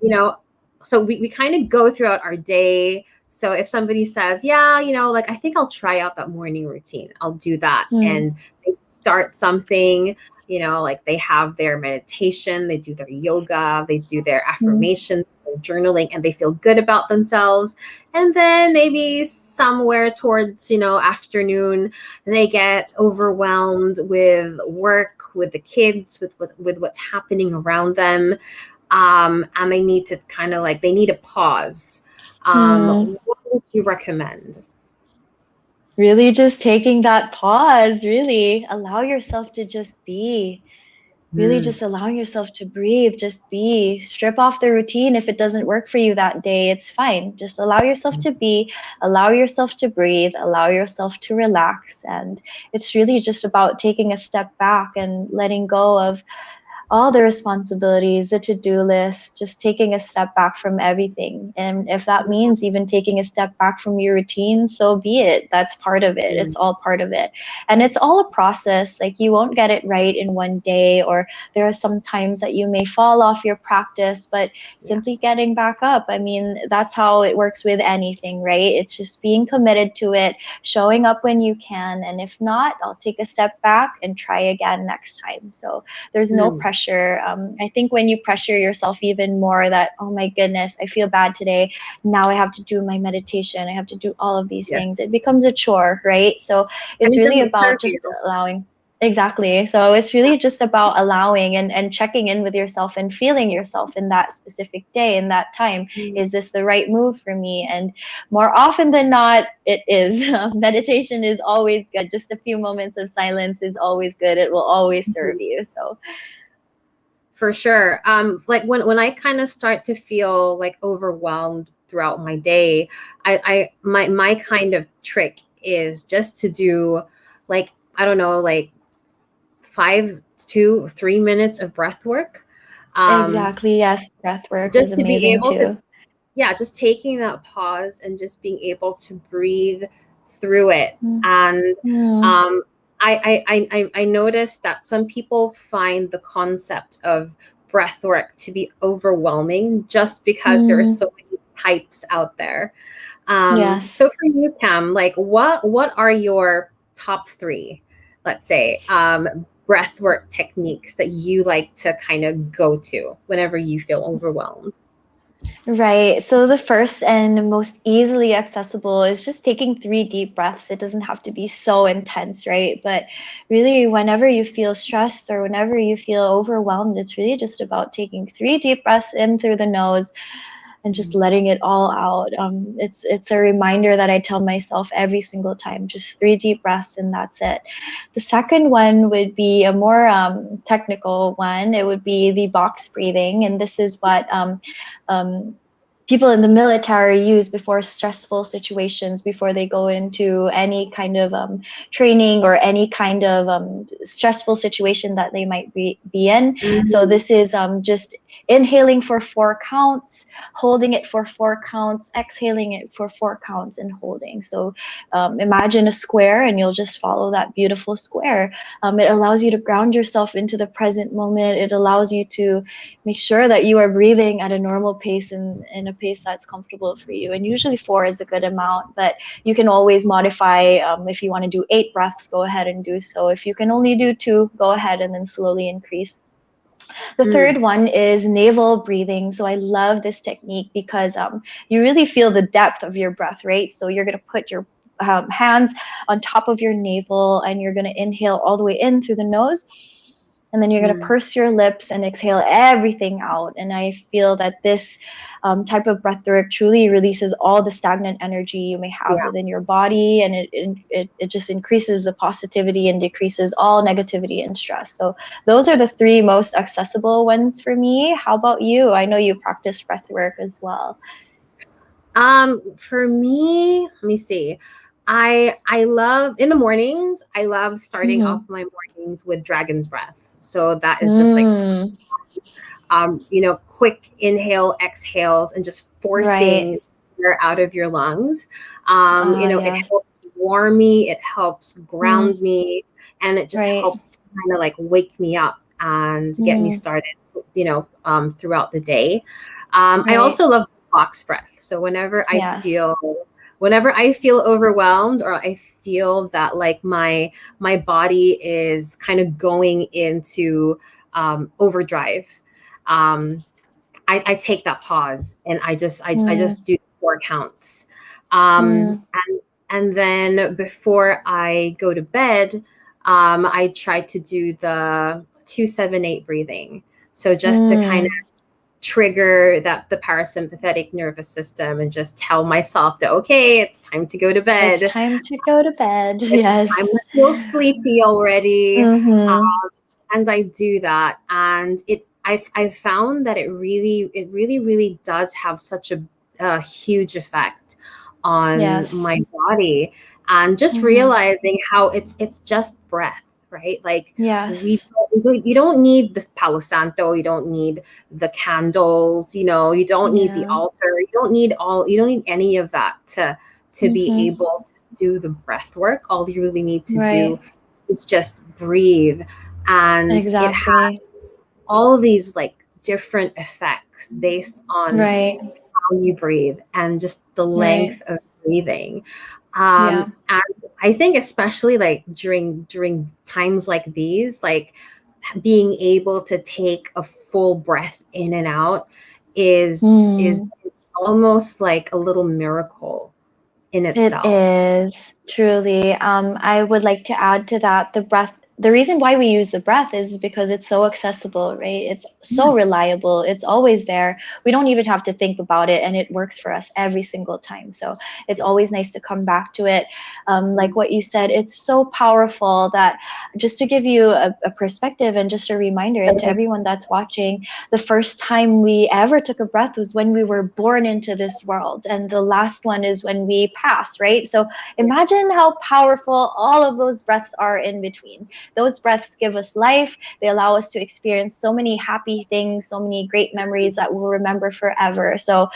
Speaker 1: so we kind of go throughout our day. So if somebody says, yeah, like I think I'll try out that morning routine, I'll do that.
Speaker 2: Mm,
Speaker 1: And they start something, like they have their meditation, they do their yoga, they do their
Speaker 2: mm,
Speaker 1: affirmations, their journaling, and they feel good about themselves. And then maybe somewhere towards, afternoon, they get overwhelmed with work, with the kids, with what's happening around them, and they need to kind of like they need a pause.
Speaker 2: mm.
Speaker 1: What would you recommend?
Speaker 2: Really just taking that pause, really allow yourself to just be. Really
Speaker 1: Mm,
Speaker 2: just allowing yourself to breathe, just be. Strip off the routine. If it doesn't work for you that day, it's fine. Just allow yourself to be, allow yourself to breathe, allow yourself to relax. And it's really just about taking a step back and letting go of all the responsibilities, the to-do list, just taking a step back from everything. And if that means even taking a step back from your routine, so be it. That's part of it. It's all part of it. And it's all a process. Like, you won't get it right in one day, or there are some times that you may fall off your practice, but simply getting back up. I mean, that's how it works with anything, right? It's just being committed to it, showing up when you can. And if not, I'll take a step back and try again next time. So there's no pressure. I think when you pressure yourself even more, that, oh my goodness, I feel bad today, now I have to do my meditation, I have to do all of these things, it becomes a chore, right? So it's
Speaker 1: And it
Speaker 2: really
Speaker 1: doesn't serve
Speaker 2: about
Speaker 1: you.
Speaker 2: just allowing. Exactly. So it's really just about allowing and checking in with yourself and feeling yourself in that specific day, in that time. Is this the right move for me? And more often than not, it is. Meditation is always good. Just a few moments of silence is always good. It will always serve you. So
Speaker 1: for sure. Like when I kind of start to feel like overwhelmed throughout my day, my kind of trick is just to do, like, I don't know, like 5 to 3 minutes of breath work.
Speaker 2: exactly. Yes. Breath work is
Speaker 1: Just to be
Speaker 2: amazing
Speaker 1: able to,
Speaker 2: too.
Speaker 1: yeah, just taking that pause and just being able to breathe through it. And
Speaker 2: Mm.
Speaker 1: um, I noticed that some people find the concept of breath work to be overwhelming just because there are
Speaker 2: Mm.
Speaker 1: so many types out there.
Speaker 2: Yes.
Speaker 1: So for you, Cam, like what are your top three, let's say, breath work techniques that you like to kind of go to whenever you feel overwhelmed?
Speaker 2: Right. So the first and most easily accessible is just taking 3 deep breaths. It doesn't have to be so intense, right? But really, whenever you feel stressed or whenever you feel overwhelmed, it's really just about taking 3 deep breaths in through the nose and just letting it all out. It's a reminder that I tell myself every single time, just 3 deep breaths and that's it. The second one would be a more technical one. It would be the box breathing, and this is what um, people in the military use before stressful situations, before they go into any kind of training or any kind of stressful situation that they might be in. So
Speaker 1: Mm-hmm.
Speaker 2: this is just inhaling for 4 counts, holding it for 4 counts, exhaling it for 4 counts, and holding. So imagine a square, and you'll just follow that beautiful square. It allows you to ground yourself into the present moment. It allows you to make sure that you are breathing at a normal pace and in a pace that's comfortable for you. And usually 4 is a good amount, but you can always modify. If you want to do 8 breaths, go ahead and do so. If you can only do 2, go ahead and then slowly increase. The third one is navel breathing. So I love this technique because you really feel the depth of your breath, right? So you're going to put your hands on top of your navel, and you're going to inhale all the way in through the nose. And then you're going to purse your lips and exhale everything out. And I feel that this type of breath work truly releases all the stagnant energy you may have
Speaker 1: Yeah.
Speaker 2: within your body. And it just increases the positivity and decreases all negativity and stress. So those are the 3 most accessible ones for me. How about you? I know you practice breath work as well.
Speaker 1: For me, let me see. I love, in the mornings, I love starting
Speaker 2: Mm-hmm.
Speaker 1: off my mornings with dragon's breath. So that is just like
Speaker 2: Mm,
Speaker 1: quick inhale, exhales, and just
Speaker 2: right.
Speaker 1: forcing air out of your lungs. It
Speaker 2: Yes.
Speaker 1: helps warm me, it helps
Speaker 2: Mm,
Speaker 1: ground me, and it just
Speaker 2: right.
Speaker 1: helps kind of like wake me up and get me
Speaker 2: Mm,
Speaker 1: started, throughout the day. I
Speaker 2: right.
Speaker 1: also love box breath. So
Speaker 2: Yes.
Speaker 1: whenever I feel overwhelmed, or I feel that like my body is kind of going into overdrive, um, I take that pause and I
Speaker 2: Mm,
Speaker 1: just do 4 counts. Um,
Speaker 2: mm,
Speaker 1: and then before I go to bed, I try to do the 278 breathing. So just to kind of
Speaker 2: mm.
Speaker 1: trigger the parasympathetic nervous system and just tell myself that, okay, it's time to go to
Speaker 2: It's
Speaker 1: bed.
Speaker 2: time to go to bed.
Speaker 1: It's time
Speaker 2: Yes.
Speaker 1: to feel sleepy already.
Speaker 2: Mm-hmm.
Speaker 1: And I do that, and I found that it really does have such a huge effect on
Speaker 2: Yes.
Speaker 1: my body, and just
Speaker 2: Mm-hmm.
Speaker 1: realizing how it's just breath. right? Like
Speaker 2: Yes.
Speaker 1: you don't need this Palo Santo, you don't need the candles, you know, you don't need the
Speaker 2: Yeah.
Speaker 1: altar, you don't need any of that to be
Speaker 2: Mm-hmm.
Speaker 1: able to do the breath work. All you really need to do
Speaker 2: Right.
Speaker 1: is just breathe. And it has
Speaker 2: Exactly.
Speaker 1: all these like different effects based on
Speaker 2: Right.
Speaker 1: how you breathe and just the
Speaker 2: Right.
Speaker 1: length of breathing.
Speaker 2: Yeah.
Speaker 1: And I think especially like during times like these, like being able to take a full breath in and out is
Speaker 2: Mm.
Speaker 1: almost like a little miracle in
Speaker 2: It
Speaker 1: itself.
Speaker 2: is truly. I would like to add to that the breath. The reason why we use the breath is because it's so accessible, right? It's so reliable. It's always there. We don't even have to think about it, and it works for us every single time. So it's always nice to come back to it. Like what you said, it's so powerful that just to give you a perspective and just a reminder, and to everyone that's watching, the first time we ever took a breath was when we were born into this world, and the last one is when we pass, right? So imagine how powerful all of those breaths are in between. Those breaths give us life. They allow us to experience so many happy things, so many great memories that we'll remember forever. So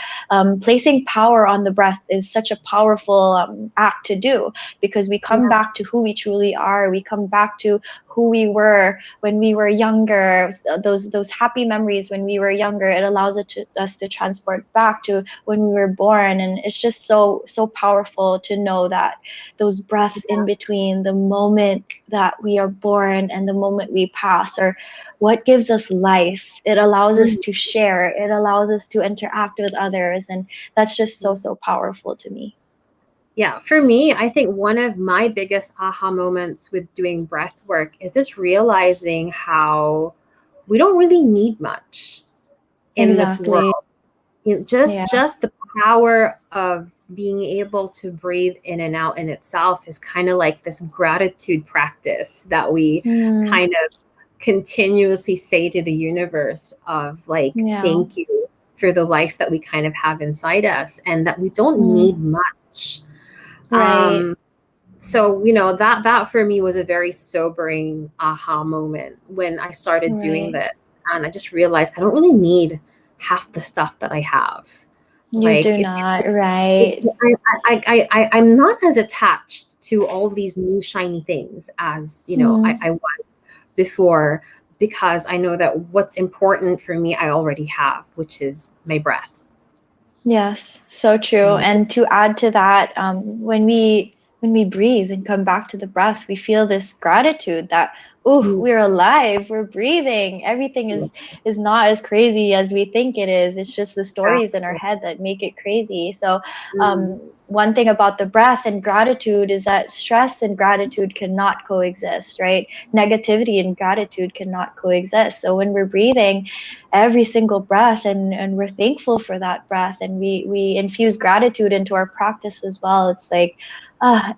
Speaker 2: placing power on the breath is such a powerful act to do, because we come
Speaker 1: Yeah.
Speaker 2: back to who we truly are. We come back to who we were when we were younger, those happy memories when we were younger. It allows us to transport back to when we were born, and it's just so powerful to know that those breaths in between the moment that we are born and the moment we pass are what gives us life. It allows us
Speaker 1: Mhm.
Speaker 2: to share, it allows us to interact with others, and that's just so powerful to me.
Speaker 1: Yeah, for me, I think one of my biggest aha moments with doing breath work is just realizing how we don't really need much in this
Speaker 2: Exactly.
Speaker 1: world. You know,
Speaker 2: Yeah.
Speaker 1: just the power of being able to breathe in and out in itself is kind of like this gratitude practice that we
Speaker 2: Mm,
Speaker 1: kind of continuously say to the universe of like,
Speaker 2: yeah.
Speaker 1: thank you for the life that we kind of have inside us and that we don't need
Speaker 2: Mm,
Speaker 1: much.
Speaker 2: right.
Speaker 1: Um, so that for me was a very sobering aha moment when I started doing
Speaker 2: Right.
Speaker 1: this, and I just realized I don't really need half the stuff that I have.
Speaker 2: You
Speaker 1: Like
Speaker 2: do not, right?
Speaker 1: I'm not as attached to all these new shiny things as
Speaker 2: Mm,
Speaker 1: I was before, because I know that what's important for me I already have, which is my breath.
Speaker 2: yes, so true.
Speaker 1: Mhm.
Speaker 2: And to add to that, when we breathe and come back to the breath, we feel this gratitude that, oh,
Speaker 1: Mhm.
Speaker 2: we're alive, we're breathing. Everything is not as crazy as we think it is. It's just the stories in our
Speaker 1: Exactly.
Speaker 2: head that make it crazy. So
Speaker 1: Mhm.
Speaker 2: one thing about the breath and gratitude is that stress and gratitude cannot coexist, right? Negativity and gratitude cannot coexist. So when we're breathing every single breath, and we're thankful for that breath, and we infuse gratitude into our practice as well, it's like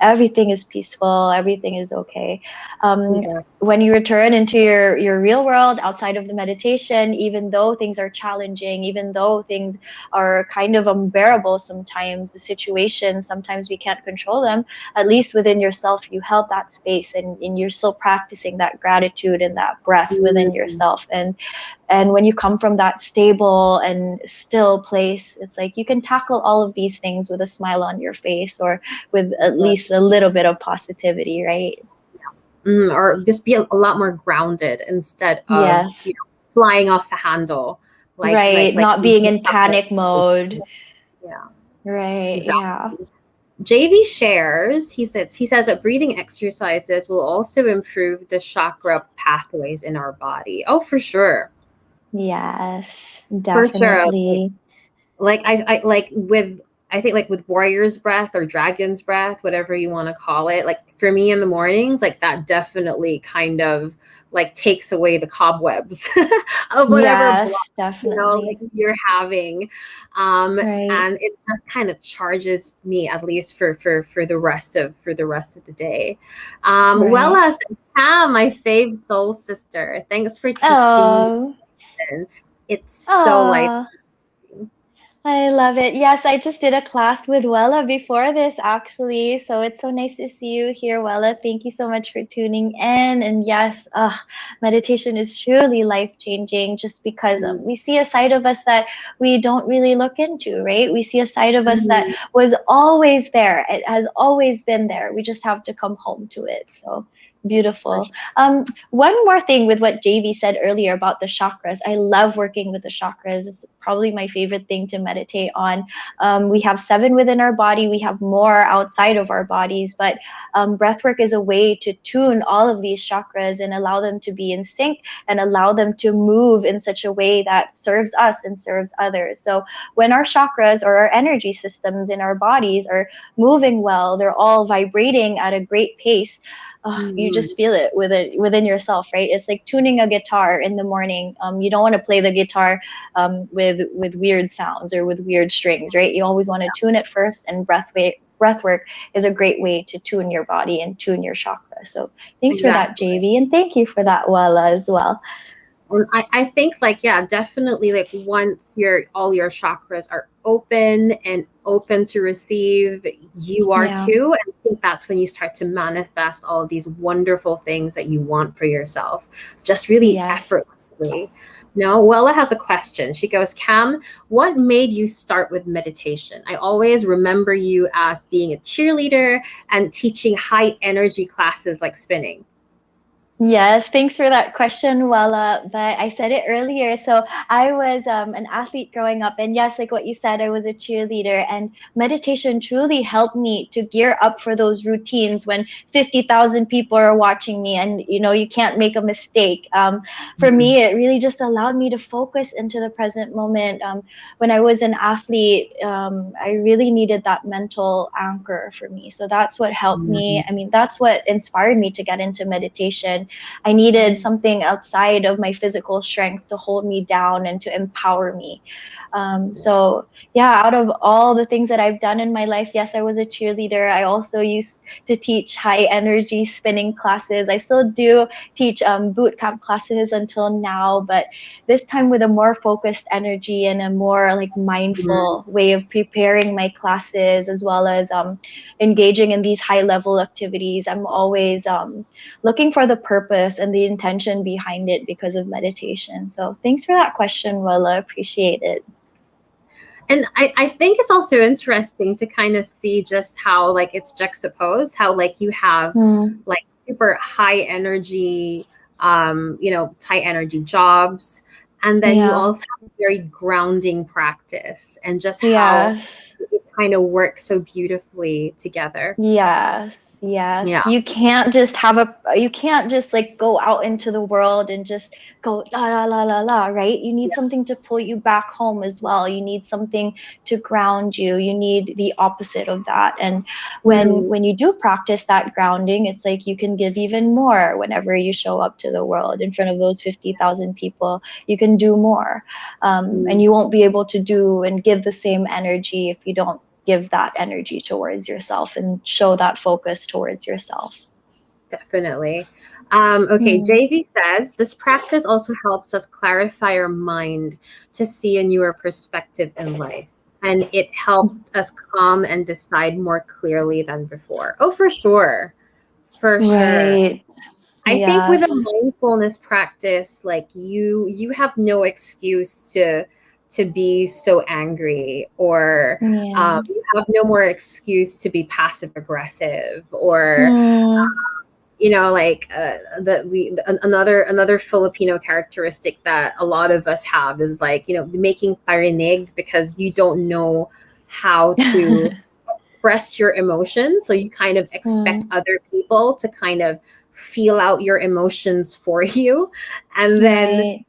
Speaker 2: everything is peaceful, everything is okay. um,
Speaker 1: Exactly.
Speaker 2: when you return into your real world outside of the meditation, even though things are challenging, even though things are kind of unbearable, sometimes the situation, sometimes we can't control them, at least within yourself you held that space, and you're still practicing that gratitude and that breath within
Speaker 1: Mhm.
Speaker 2: yourself. And when you come from that stable and still place, it's like you can tackle all of these things with a smile on your face, or with at least a little bit of positivity, right?
Speaker 1: Or just be a lot more grounded instead of
Speaker 2: Yes.
Speaker 1: flying off the handle,
Speaker 2: Right.
Speaker 1: like
Speaker 2: Not being in panic mode.
Speaker 1: yeah,
Speaker 2: Right. Yeah.
Speaker 1: exactly. JV shares, he says that breathing exercises will also improve the chakra pathways in our body. Oh, for sure.
Speaker 2: Yes.
Speaker 1: For sure.
Speaker 2: Definitely.
Speaker 1: Like I like with I think like with warrior's breath or dragon's breath, whatever you want to call it, like for me in the mornings, like that definitely kind of like takes away the cobwebs of whatever block,
Speaker 2: Yes. Definitely.
Speaker 1: like you're having.
Speaker 2: Right.
Speaker 1: And it just kind of charges me, at least for the rest of the day. Well,
Speaker 2: Right.
Speaker 1: as Pam, my fave soul sister, thanks for teaching me.
Speaker 2: Oh.
Speaker 1: It's so light.
Speaker 2: Oh. I love it. Yes, I just did a class with Wella before this, actually. So it's so nice to see you here, Wella. Thank you so much for tuning in. And yes, meditation is truly life changing just because we see a side of us that we don't really look into, right? We see a side of us that
Speaker 1: Mhm.
Speaker 2: was always there. It has always been there. We just have to come home to it. So
Speaker 1: For
Speaker 2: beautiful.
Speaker 1: sure.
Speaker 2: One more thing with what JV said earlier about the chakras. I love working with the chakras. It's probably my favorite thing to meditate on. We have 7 within our body. We have more outside of our bodies, but breath work is a way to tune all of these chakras and allow them to be in sync and allow them to move in such a way that serves us and serves others. So when our chakras or our energy systems in our bodies are moving well, they're all vibrating at a great pace, you
Speaker 1: Mhm.
Speaker 2: just feel it within yourself, right? It's like tuning a guitar in the morning. You don't want to play the guitar with weird sounds or with weird strings, right? You always want to tune it first, and breath work is a great way to tune your body and tune your chakra. So thanks for that,
Speaker 1: Exactly.
Speaker 2: JV, and thank you for that, Wella, as well.
Speaker 1: And I think like, yeah, definitely like once all your chakras are open and open to receive, you are
Speaker 2: Yeah.
Speaker 1: too. And I think that's when you start to manifest all these wonderful things that you want for yourself, just really
Speaker 2: Yes.
Speaker 1: effortlessly. No, Wella has a question. She goes, Cam, what made you start with meditation? I always remember you as being a cheerleader and teaching high energy classes like spinning.
Speaker 2: Yes, thanks for that question, Wella. But I said it earlier. So I was an athlete growing up. And yes, like what you said, I was a cheerleader. And meditation truly helped me to gear up for those routines when 50,000 people are watching me and, you can't make a mistake. For
Speaker 1: Mhm.
Speaker 2: me, it really just allowed me to focus into the present moment. When I was an athlete, I really needed that mental anchor for me. So that's what helped me.
Speaker 1: Mhm.
Speaker 2: I mean, that's what inspired me to get into meditation. I needed
Speaker 1: Mhm.
Speaker 2: something outside of my physical strength to hold me down and to empower me. So yeah, out of all the things that I've done in my life, yes, I was a cheerleader. I also used to teach high energy spinning classes. I still do teach boot camp classes until now, but this time with a more focused energy and a more like
Speaker 1: Mhm.
Speaker 2: mindful way of preparing my classes, as well as engaging in these high level activities. I'm always looking for the purpose and the intention behind it because of meditation. So thanks for that question, Willa. Appreciate it.
Speaker 1: And I think it's also interesting to kind of see just how like it's juxtaposed, how like you have
Speaker 2: Mm,
Speaker 1: like super high energy, high energy jobs. And then you
Speaker 2: yeah.
Speaker 1: also have a very grounding practice and just how
Speaker 2: Yes.
Speaker 1: it kind of works so beautifully together.
Speaker 2: Yes,
Speaker 1: Yeah.
Speaker 2: yes. You can't just like go out into the world and just go la la la la la, right? You need
Speaker 1: Yeah.
Speaker 2: something to pull you back home as well. You need something to ground you. You need the opposite of that. And when
Speaker 1: Mm,
Speaker 2: when you do practice that grounding, it's like you can give even more whenever you show up to the world in front of those 50,000 people. You can do more. And
Speaker 1: mm.
Speaker 2: you won't be able to do and give the same energy if you don't give that energy towards yourself and show that focus towards yourself.
Speaker 1: Definitely. Okay,
Speaker 2: Mm,
Speaker 1: JV says this practice also helps us clarify our mind to see a newer perspective in life. And it helped us calm and decide more clearly than before. Oh, for sure. For sure.
Speaker 2: right.
Speaker 1: I think with a
Speaker 2: Yes.
Speaker 1: mindfulness practice, like you have no excuse to be so angry, or
Speaker 2: Yeah.
Speaker 1: you have no more excuse to be passive aggressive, or
Speaker 2: Mm,
Speaker 1: like another Filipino characteristic that a lot of us have is like making parinig because you don't know how to express your emotions, so you kind of expect
Speaker 2: mm,
Speaker 1: other people to kind of feel out your emotions for you, and then
Speaker 2: right.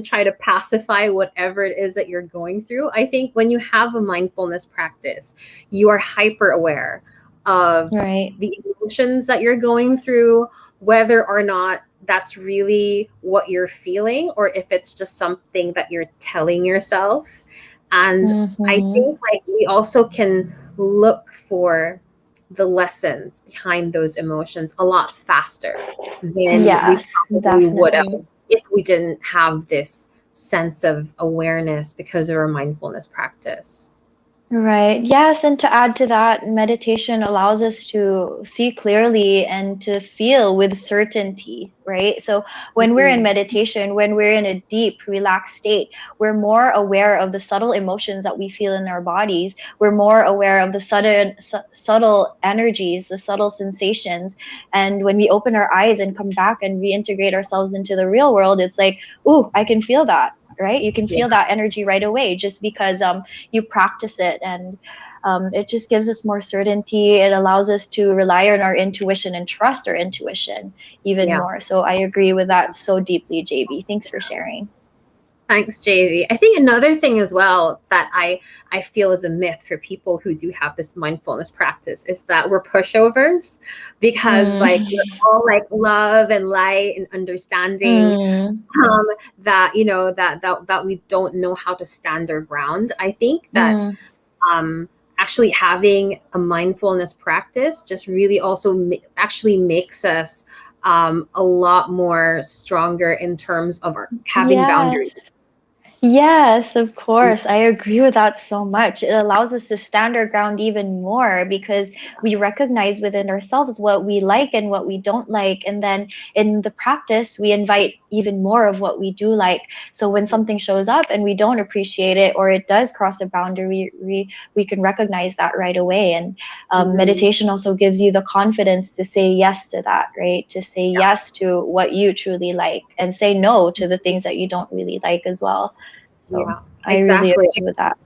Speaker 1: try to pacify whatever it is that you're going through. I think when you have a mindfulness practice, you are hyper aware of
Speaker 2: Right.
Speaker 1: the emotions that you're going through, whether or not that's really what you're feeling or if it's just something that you're telling yourself. And I
Speaker 2: Mm-hmm.
Speaker 1: think like we also can look for the lessons behind those emotions a lot faster than we
Speaker 2: Yes,
Speaker 1: probably would
Speaker 2: definitely.
Speaker 1: have if we didn't have this sense of awareness because of our mindfulness practice.
Speaker 2: Right. Yes. And to add to that, meditation allows us to see clearly and to feel with certainty, right? So when we're in
Speaker 1: Mhm.
Speaker 2: meditation, when we're in a deep, relaxed state, we're more aware of the subtle emotions that we feel in our bodies. We're more aware of the subtle energies, the subtle sensations. And when we open our eyes and come back and reintegrate ourselves into the real world, it's like, ooh, I can feel that, right? You can
Speaker 1: Yeah.
Speaker 2: feel that energy right away just because you practice it, and it just gives us more certainty. It allows us to rely on our intuition and trust our intuition even
Speaker 1: Yeah.
Speaker 2: more. So I agree with that so deeply, JB. Thanks for sharing.
Speaker 1: Thanks, JV. I think another thing as well that I feel is a myth for people who do have this mindfulness practice is that we're pushovers, because
Speaker 2: Mm.
Speaker 1: like we're all like love and light and understanding,
Speaker 2: Mm.
Speaker 1: um, that that we don't know how to stand our ground. I think that
Speaker 2: Mm.
Speaker 1: um, actually having a mindfulness practice just really also actually makes us a lot more stronger in terms of our having
Speaker 2: Yes.
Speaker 1: boundaries.
Speaker 2: Yes, of course. I agree with that so much. It allows us to stand our ground even more because we recognize within ourselves what we like and what we don't like. And then in the practice, we invite even more of what we do like. So when something shows up and we don't appreciate it, or it does cross a boundary, we can recognize that right away. And
Speaker 1: Mhm.
Speaker 2: meditation also gives you the confidence to say yes to that, right? To say
Speaker 1: Yeah.
Speaker 2: yes to what you truly like and say no to the things that you don't really like as well. So
Speaker 1: Yeah,
Speaker 2: I really
Speaker 1: exactly.
Speaker 2: agree with that.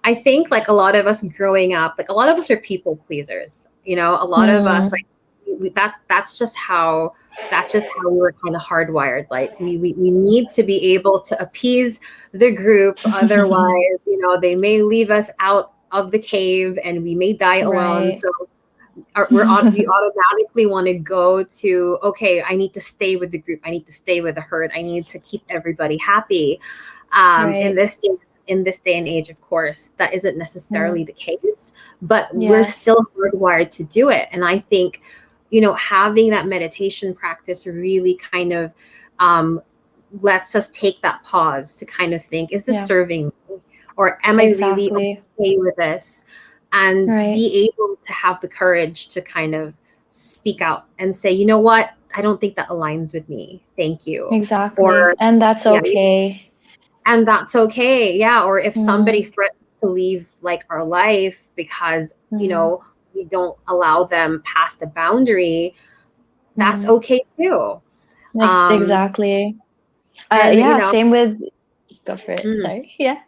Speaker 1: I think like a lot of us growing up, like a lot of us are people pleasers. You know, a lot of us
Speaker 2: Mm.
Speaker 1: like that's just how we were kind of hardwired. Like we need to be able to appease the group, otherwise, they may leave us out of the cave and we may die alone.
Speaker 2: Right.
Speaker 1: So we automatically want to go to, okay, I need to stay with the group, I need to stay with the herd, I need to keep everybody happy. In
Speaker 2: Right.
Speaker 1: this day and age, of course, that isn't
Speaker 2: Mm.
Speaker 1: necessarily the case, but we're
Speaker 2: Yes.
Speaker 1: still hardwired to do it. And I think, having that meditation practice really kind of um, lets us take that pause to kind of think, is this
Speaker 2: Yeah.
Speaker 1: serving me? Or am I really
Speaker 2: Exactly.
Speaker 1: okay with this? And
Speaker 2: Right.
Speaker 1: be able to have the courage to kind of speak out and say, you know what? I don't think that aligns with me. Thank you.
Speaker 2: Exactly.
Speaker 1: Or,
Speaker 2: And that's
Speaker 1: yeah,
Speaker 2: okay.
Speaker 1: and that's okay. Yeah. Or if somebody
Speaker 2: Mm.
Speaker 1: threatens to leave like our life because,
Speaker 2: Mm.
Speaker 1: we don't allow them past a boundary, that's
Speaker 2: Mm.
Speaker 1: okay too. Um,
Speaker 2: Exactly.
Speaker 1: and,
Speaker 2: Yeah, same with, go for it.
Speaker 1: mm,
Speaker 2: Sorry. Yeah.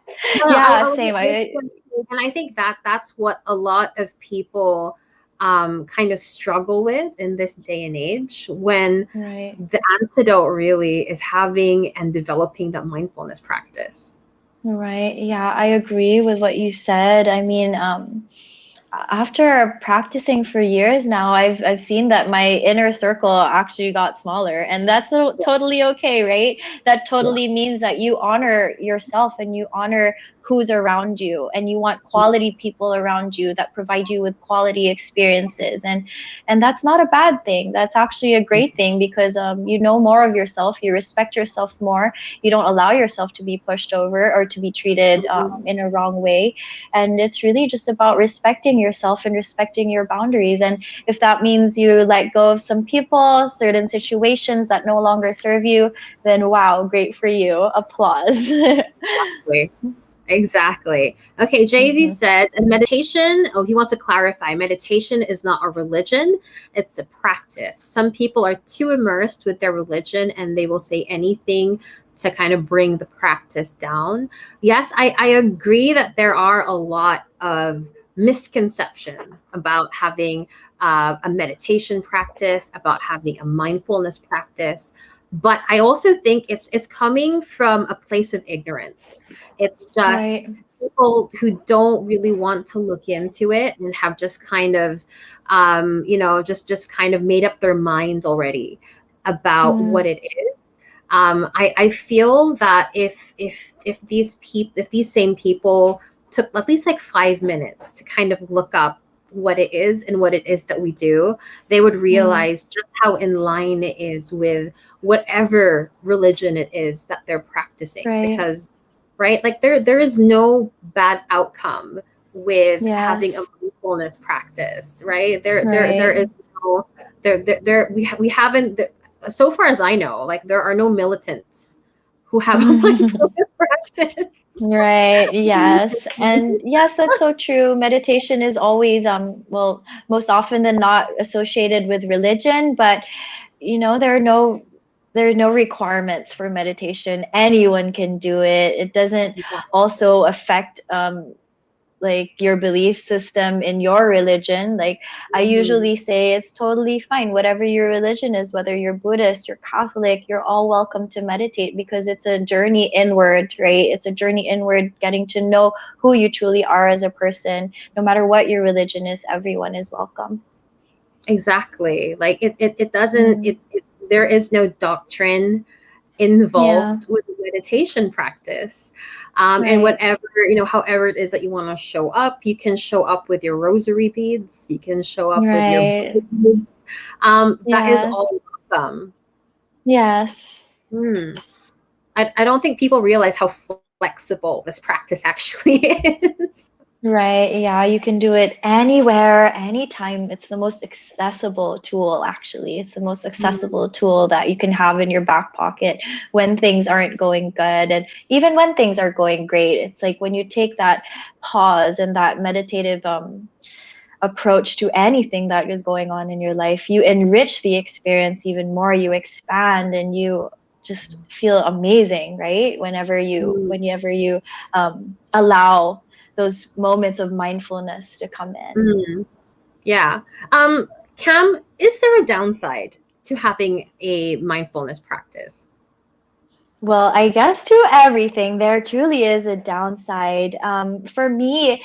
Speaker 1: no,
Speaker 2: Yeah,
Speaker 1: I
Speaker 2: same.
Speaker 1: was gonna say, and I think that that's what a lot of people kind of struggle with in this day and age, when
Speaker 2: Right.
Speaker 1: the antidote really is having and developing that mindfulness practice.
Speaker 2: Right. Yeah, I agree with what you said. I mean, after practicing for years now, I've seen that my inner circle actually got smaller, and that's
Speaker 1: Yeah,
Speaker 2: totally okay, right? That
Speaker 1: yeah.
Speaker 2: totally means that you honor yourself and you honor who's around you, and you want quality people around you that provide you with quality experiences, and that's not a bad thing. That's actually a great thing because you know more of yourself, you respect yourself more, you don't allow yourself to be pushed over or to be treated
Speaker 1: Mhm.
Speaker 2: in a wrong way. And it's really just about respecting yourself and respecting your boundaries. And if that means you let go of some people, certain situations that no longer serve you, then wow, great for you. Applause.
Speaker 1: Exactly. Exactly. Okay, JV
Speaker 2: Hmm.
Speaker 1: said, and meditation, oh, he wants to clarify, meditation is not a religion, it's a practice. Some people are too immersed with their religion and they will say anything to kind of bring the practice down. Yes, I agree that there are a lot of misconceptions about having a meditation practice, about having a mindfulness practice. But I also think it's coming from a place of ignorance. It's just
Speaker 2: Right.
Speaker 1: people who don't really want to look into it and have just kind of, just kind of made up their minds already about what
Speaker 2: Mm.
Speaker 1: it is. I feel that if these same people took at least like 5 minutes to kind of look up what it is and what it is that we do, they would
Speaker 2: Mm,
Speaker 1: realize just how in line it is with whatever religion it is that they're practicing.
Speaker 2: right.
Speaker 1: Because, right, like there is no bad outcome with having a
Speaker 2: Yes.
Speaker 1: mindfulness practice, right? There
Speaker 2: Right.
Speaker 1: is no we haven't, so far as I know, like there are no militants who have a mindfulness practice.
Speaker 2: Right. Yes. And yes, that's so true. Meditation is always, well, most often than not associated with religion, but there are no requirements for meditation. Anyone can do it. It doesn't also affect like your belief system in your religion. Like I
Speaker 1: Mhm.
Speaker 2: usually say it's totally fine, whatever your religion is, whether you're Buddhist, you're Catholic, you're all welcome to meditate, because it's a journey inward, right? It's a journey inward, getting to know who you truly are as a person. No matter what your religion is, everyone is welcome.
Speaker 1: Exactly. Like it doesn't,
Speaker 2: Mm,
Speaker 1: there is no doctrine
Speaker 2: yeah,
Speaker 1: involved with the meditation practice. And
Speaker 2: right,
Speaker 1: whatever, however it is that you want to show up, you can show up with your rosary beads, you can show up with your
Speaker 2: right.
Speaker 1: Bible beads. That is
Speaker 2: Yes,
Speaker 1: all welcome.
Speaker 2: yes.
Speaker 1: Hmm. I don't think people realize how flexible this practice actually is.
Speaker 2: Right. Yeah, you can do it anywhere, anytime. It's the most accessible tool, actually. It's the most
Speaker 1: Hmm.
Speaker 2: accessible tool that you can have in your back pocket when things aren't going good. And even when things are going great, it's like when you take that pause and that meditative approach to anything that is going on in your life, you enrich the experience even more. You expand and you just feel amazing, right? Whenever you allow those moments of mindfulness to come in.
Speaker 1: Hmm. Yeah. Cam, is there a downside to having a mindfulness practice?
Speaker 2: Well, I guess to everything, there truly is a downside. For me,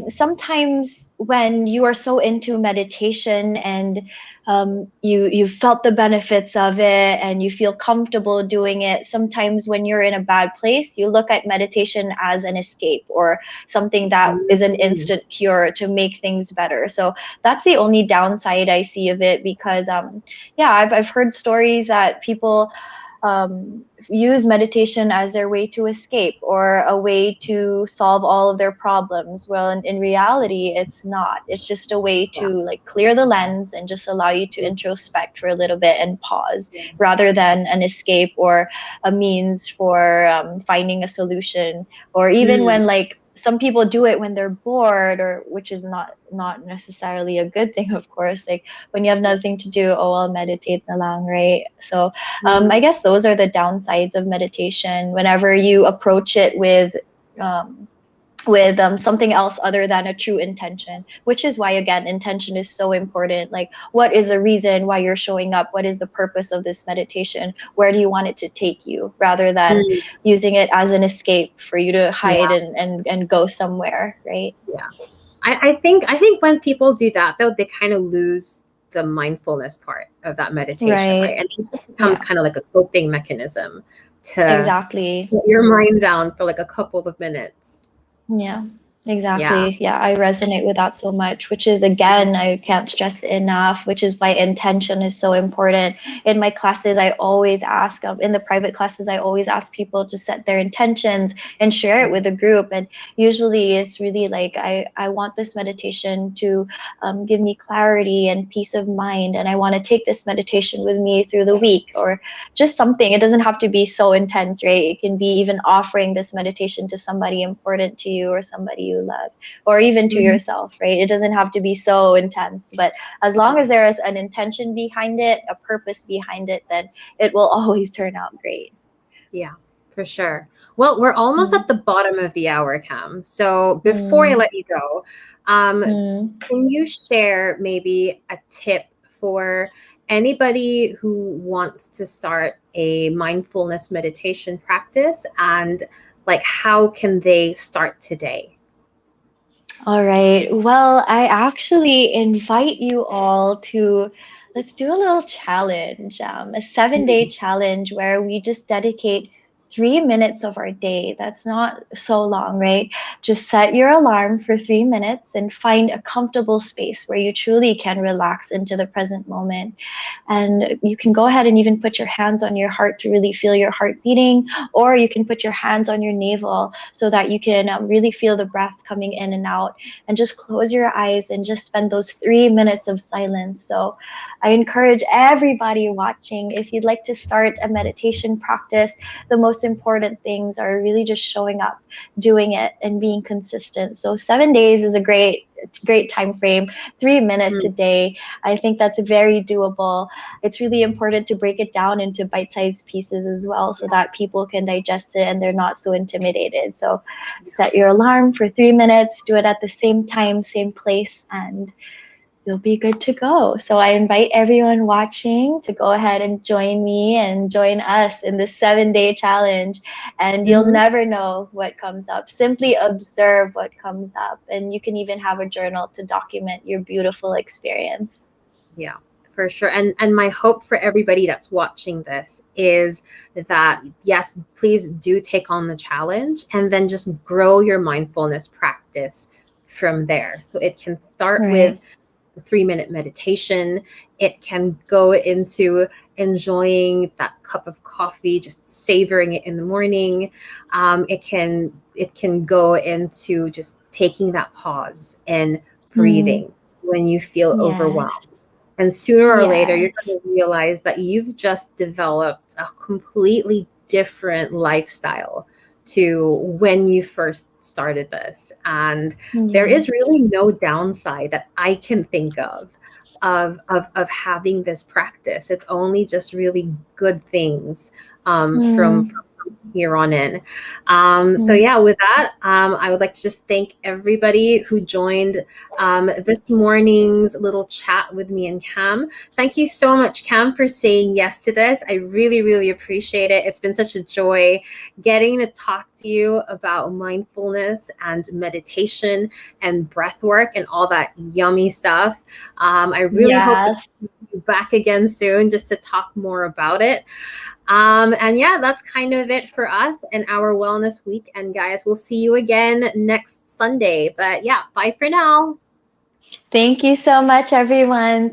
Speaker 2: sometimes when you are so into meditation and you felt the benefits of it and you feel comfortable doing it, sometimes when you're in a bad place, you look at meditation as an escape or something that is an
Speaker 1: Mm.
Speaker 2: instant cure to make things better. So that's the only downside I see of it, because yeah, I've heard stories that people use meditation as their way to escape or a way to solve all of their problems. Well, in reality, it's not. It's just a way
Speaker 1: Yeah.
Speaker 2: to like clear the lens and just allow you to introspect for a little bit and pause, rather than an escape or a means for finding a solution. Or even
Speaker 1: Mm.
Speaker 2: when like some people do it when they're bored, or which is not necessarily a good thing, of course. Like when you have nothing to do, oh, I'll meditate na lang, right? So I
Speaker 1: Mm.
Speaker 2: guess those are the downsides of meditation. Whenever you approach it um, with something else other than a true intention, which is why, again, intention is so important. Like, what is the reason why you're showing up? What is the purpose of this meditation? Where do you want it to take you? Rather than
Speaker 1: Mm.
Speaker 2: using it as an escape for you to hide
Speaker 1: Yeah.
Speaker 2: and go somewhere, right?
Speaker 1: Yeah. I think when people do that though, they kind of lose the mindfulness part of that meditation, right?
Speaker 2: Right.
Speaker 1: And it becomes
Speaker 2: Yeah,
Speaker 1: kind of like a coping mechanism to
Speaker 2: exactly.
Speaker 1: get your mind down for like a couple of minutes.
Speaker 2: Yeah,
Speaker 1: Yeah.
Speaker 2: exactly. Yeah, I resonate with that so much, which is, again, I can't stress it enough, which is why intention is so important. In my classes, I always ask, in the private classes, I always ask people to set their intentions and share it with the group. And usually it's really like, I want this meditation to give me clarity and peace of mind. And I want to take this meditation with me through the week, or just something. It doesn't have to be so intense, right? It can be even offering this meditation to somebody important to you or somebody you love, or even to
Speaker 1: Mhm.
Speaker 2: yourself, right? It doesn't have to be so intense, but as long as there is an intention behind it, a purpose behind it, then it will always turn out great.
Speaker 1: Yeah, for sure. Well, we're almost
Speaker 2: Mm,
Speaker 1: at the bottom of the hour, Cam. So before I
Speaker 2: mm,
Speaker 1: let you go, um,
Speaker 2: mm.
Speaker 1: can you share maybe a tip for anybody who wants to start a mindfulness meditation practice, and like how can they start today?
Speaker 2: All right. Well, I actually invite you all to let's do a little challenge, a 7 day challenge where we just dedicate 3 minutes of our day. That's not so long, right? Just set your alarm for 3 minutes and find a comfortable space where you truly can relax into the present moment. And you can go ahead and even put your hands on your heart to really feel your heart beating, or you can put your hands on your navel so that you can really feel the breath coming in and out. And just close your eyes and just spend those 3 minutes of silence. So I encourage everybody watching, if you'd like to start a meditation practice, the most important things are really just showing up, doing it, and being consistent. So 7 days is a great time frame. 3 minutes a day, I think that's very doable. It's really important to break it down into bite-sized pieces as well, so that people can digest it and they're not so intimidated. So set your alarm for 3 minutes, do it at the same time, same place, and you'll be good to go. So I invite everyone watching to go ahead and join me and join us in this 7-day challenge. And you'll never know what comes up. Simply observe what comes up. And you can even have a journal to document your beautiful experience.
Speaker 1: Yeah, for sure. And my hope for everybody that's watching this is that, yes, please do take on the challenge and then just grow your mindfulness practice from there. So it can start with the 3-minute meditation. It can go into enjoying that cup of coffee, just savoring it in the morning. It can go into just taking that pause and breathing when you feel overwhelmed. And sooner or later, you're going to realize that you've just developed a completely different lifestyle to when you first started this. And there is really no downside that I can think of having this practice. It's only just really good things from here on in. So yeah, with that, I would like to just thank everybody who joined this morning's little chat with me and Cam. Thank you so much, Cam, for saying yes to this. I really, really appreciate it. It's been such a joy getting to talk to you about mindfulness and meditation and breath work and all that yummy stuff. I really hope to see you back again soon just to talk more about it. And yeah, that's kind of it for us and our wellness weekend, guys. We'll see you again next Sunday. But yeah, bye for now.
Speaker 2: Thank you so much, everyone.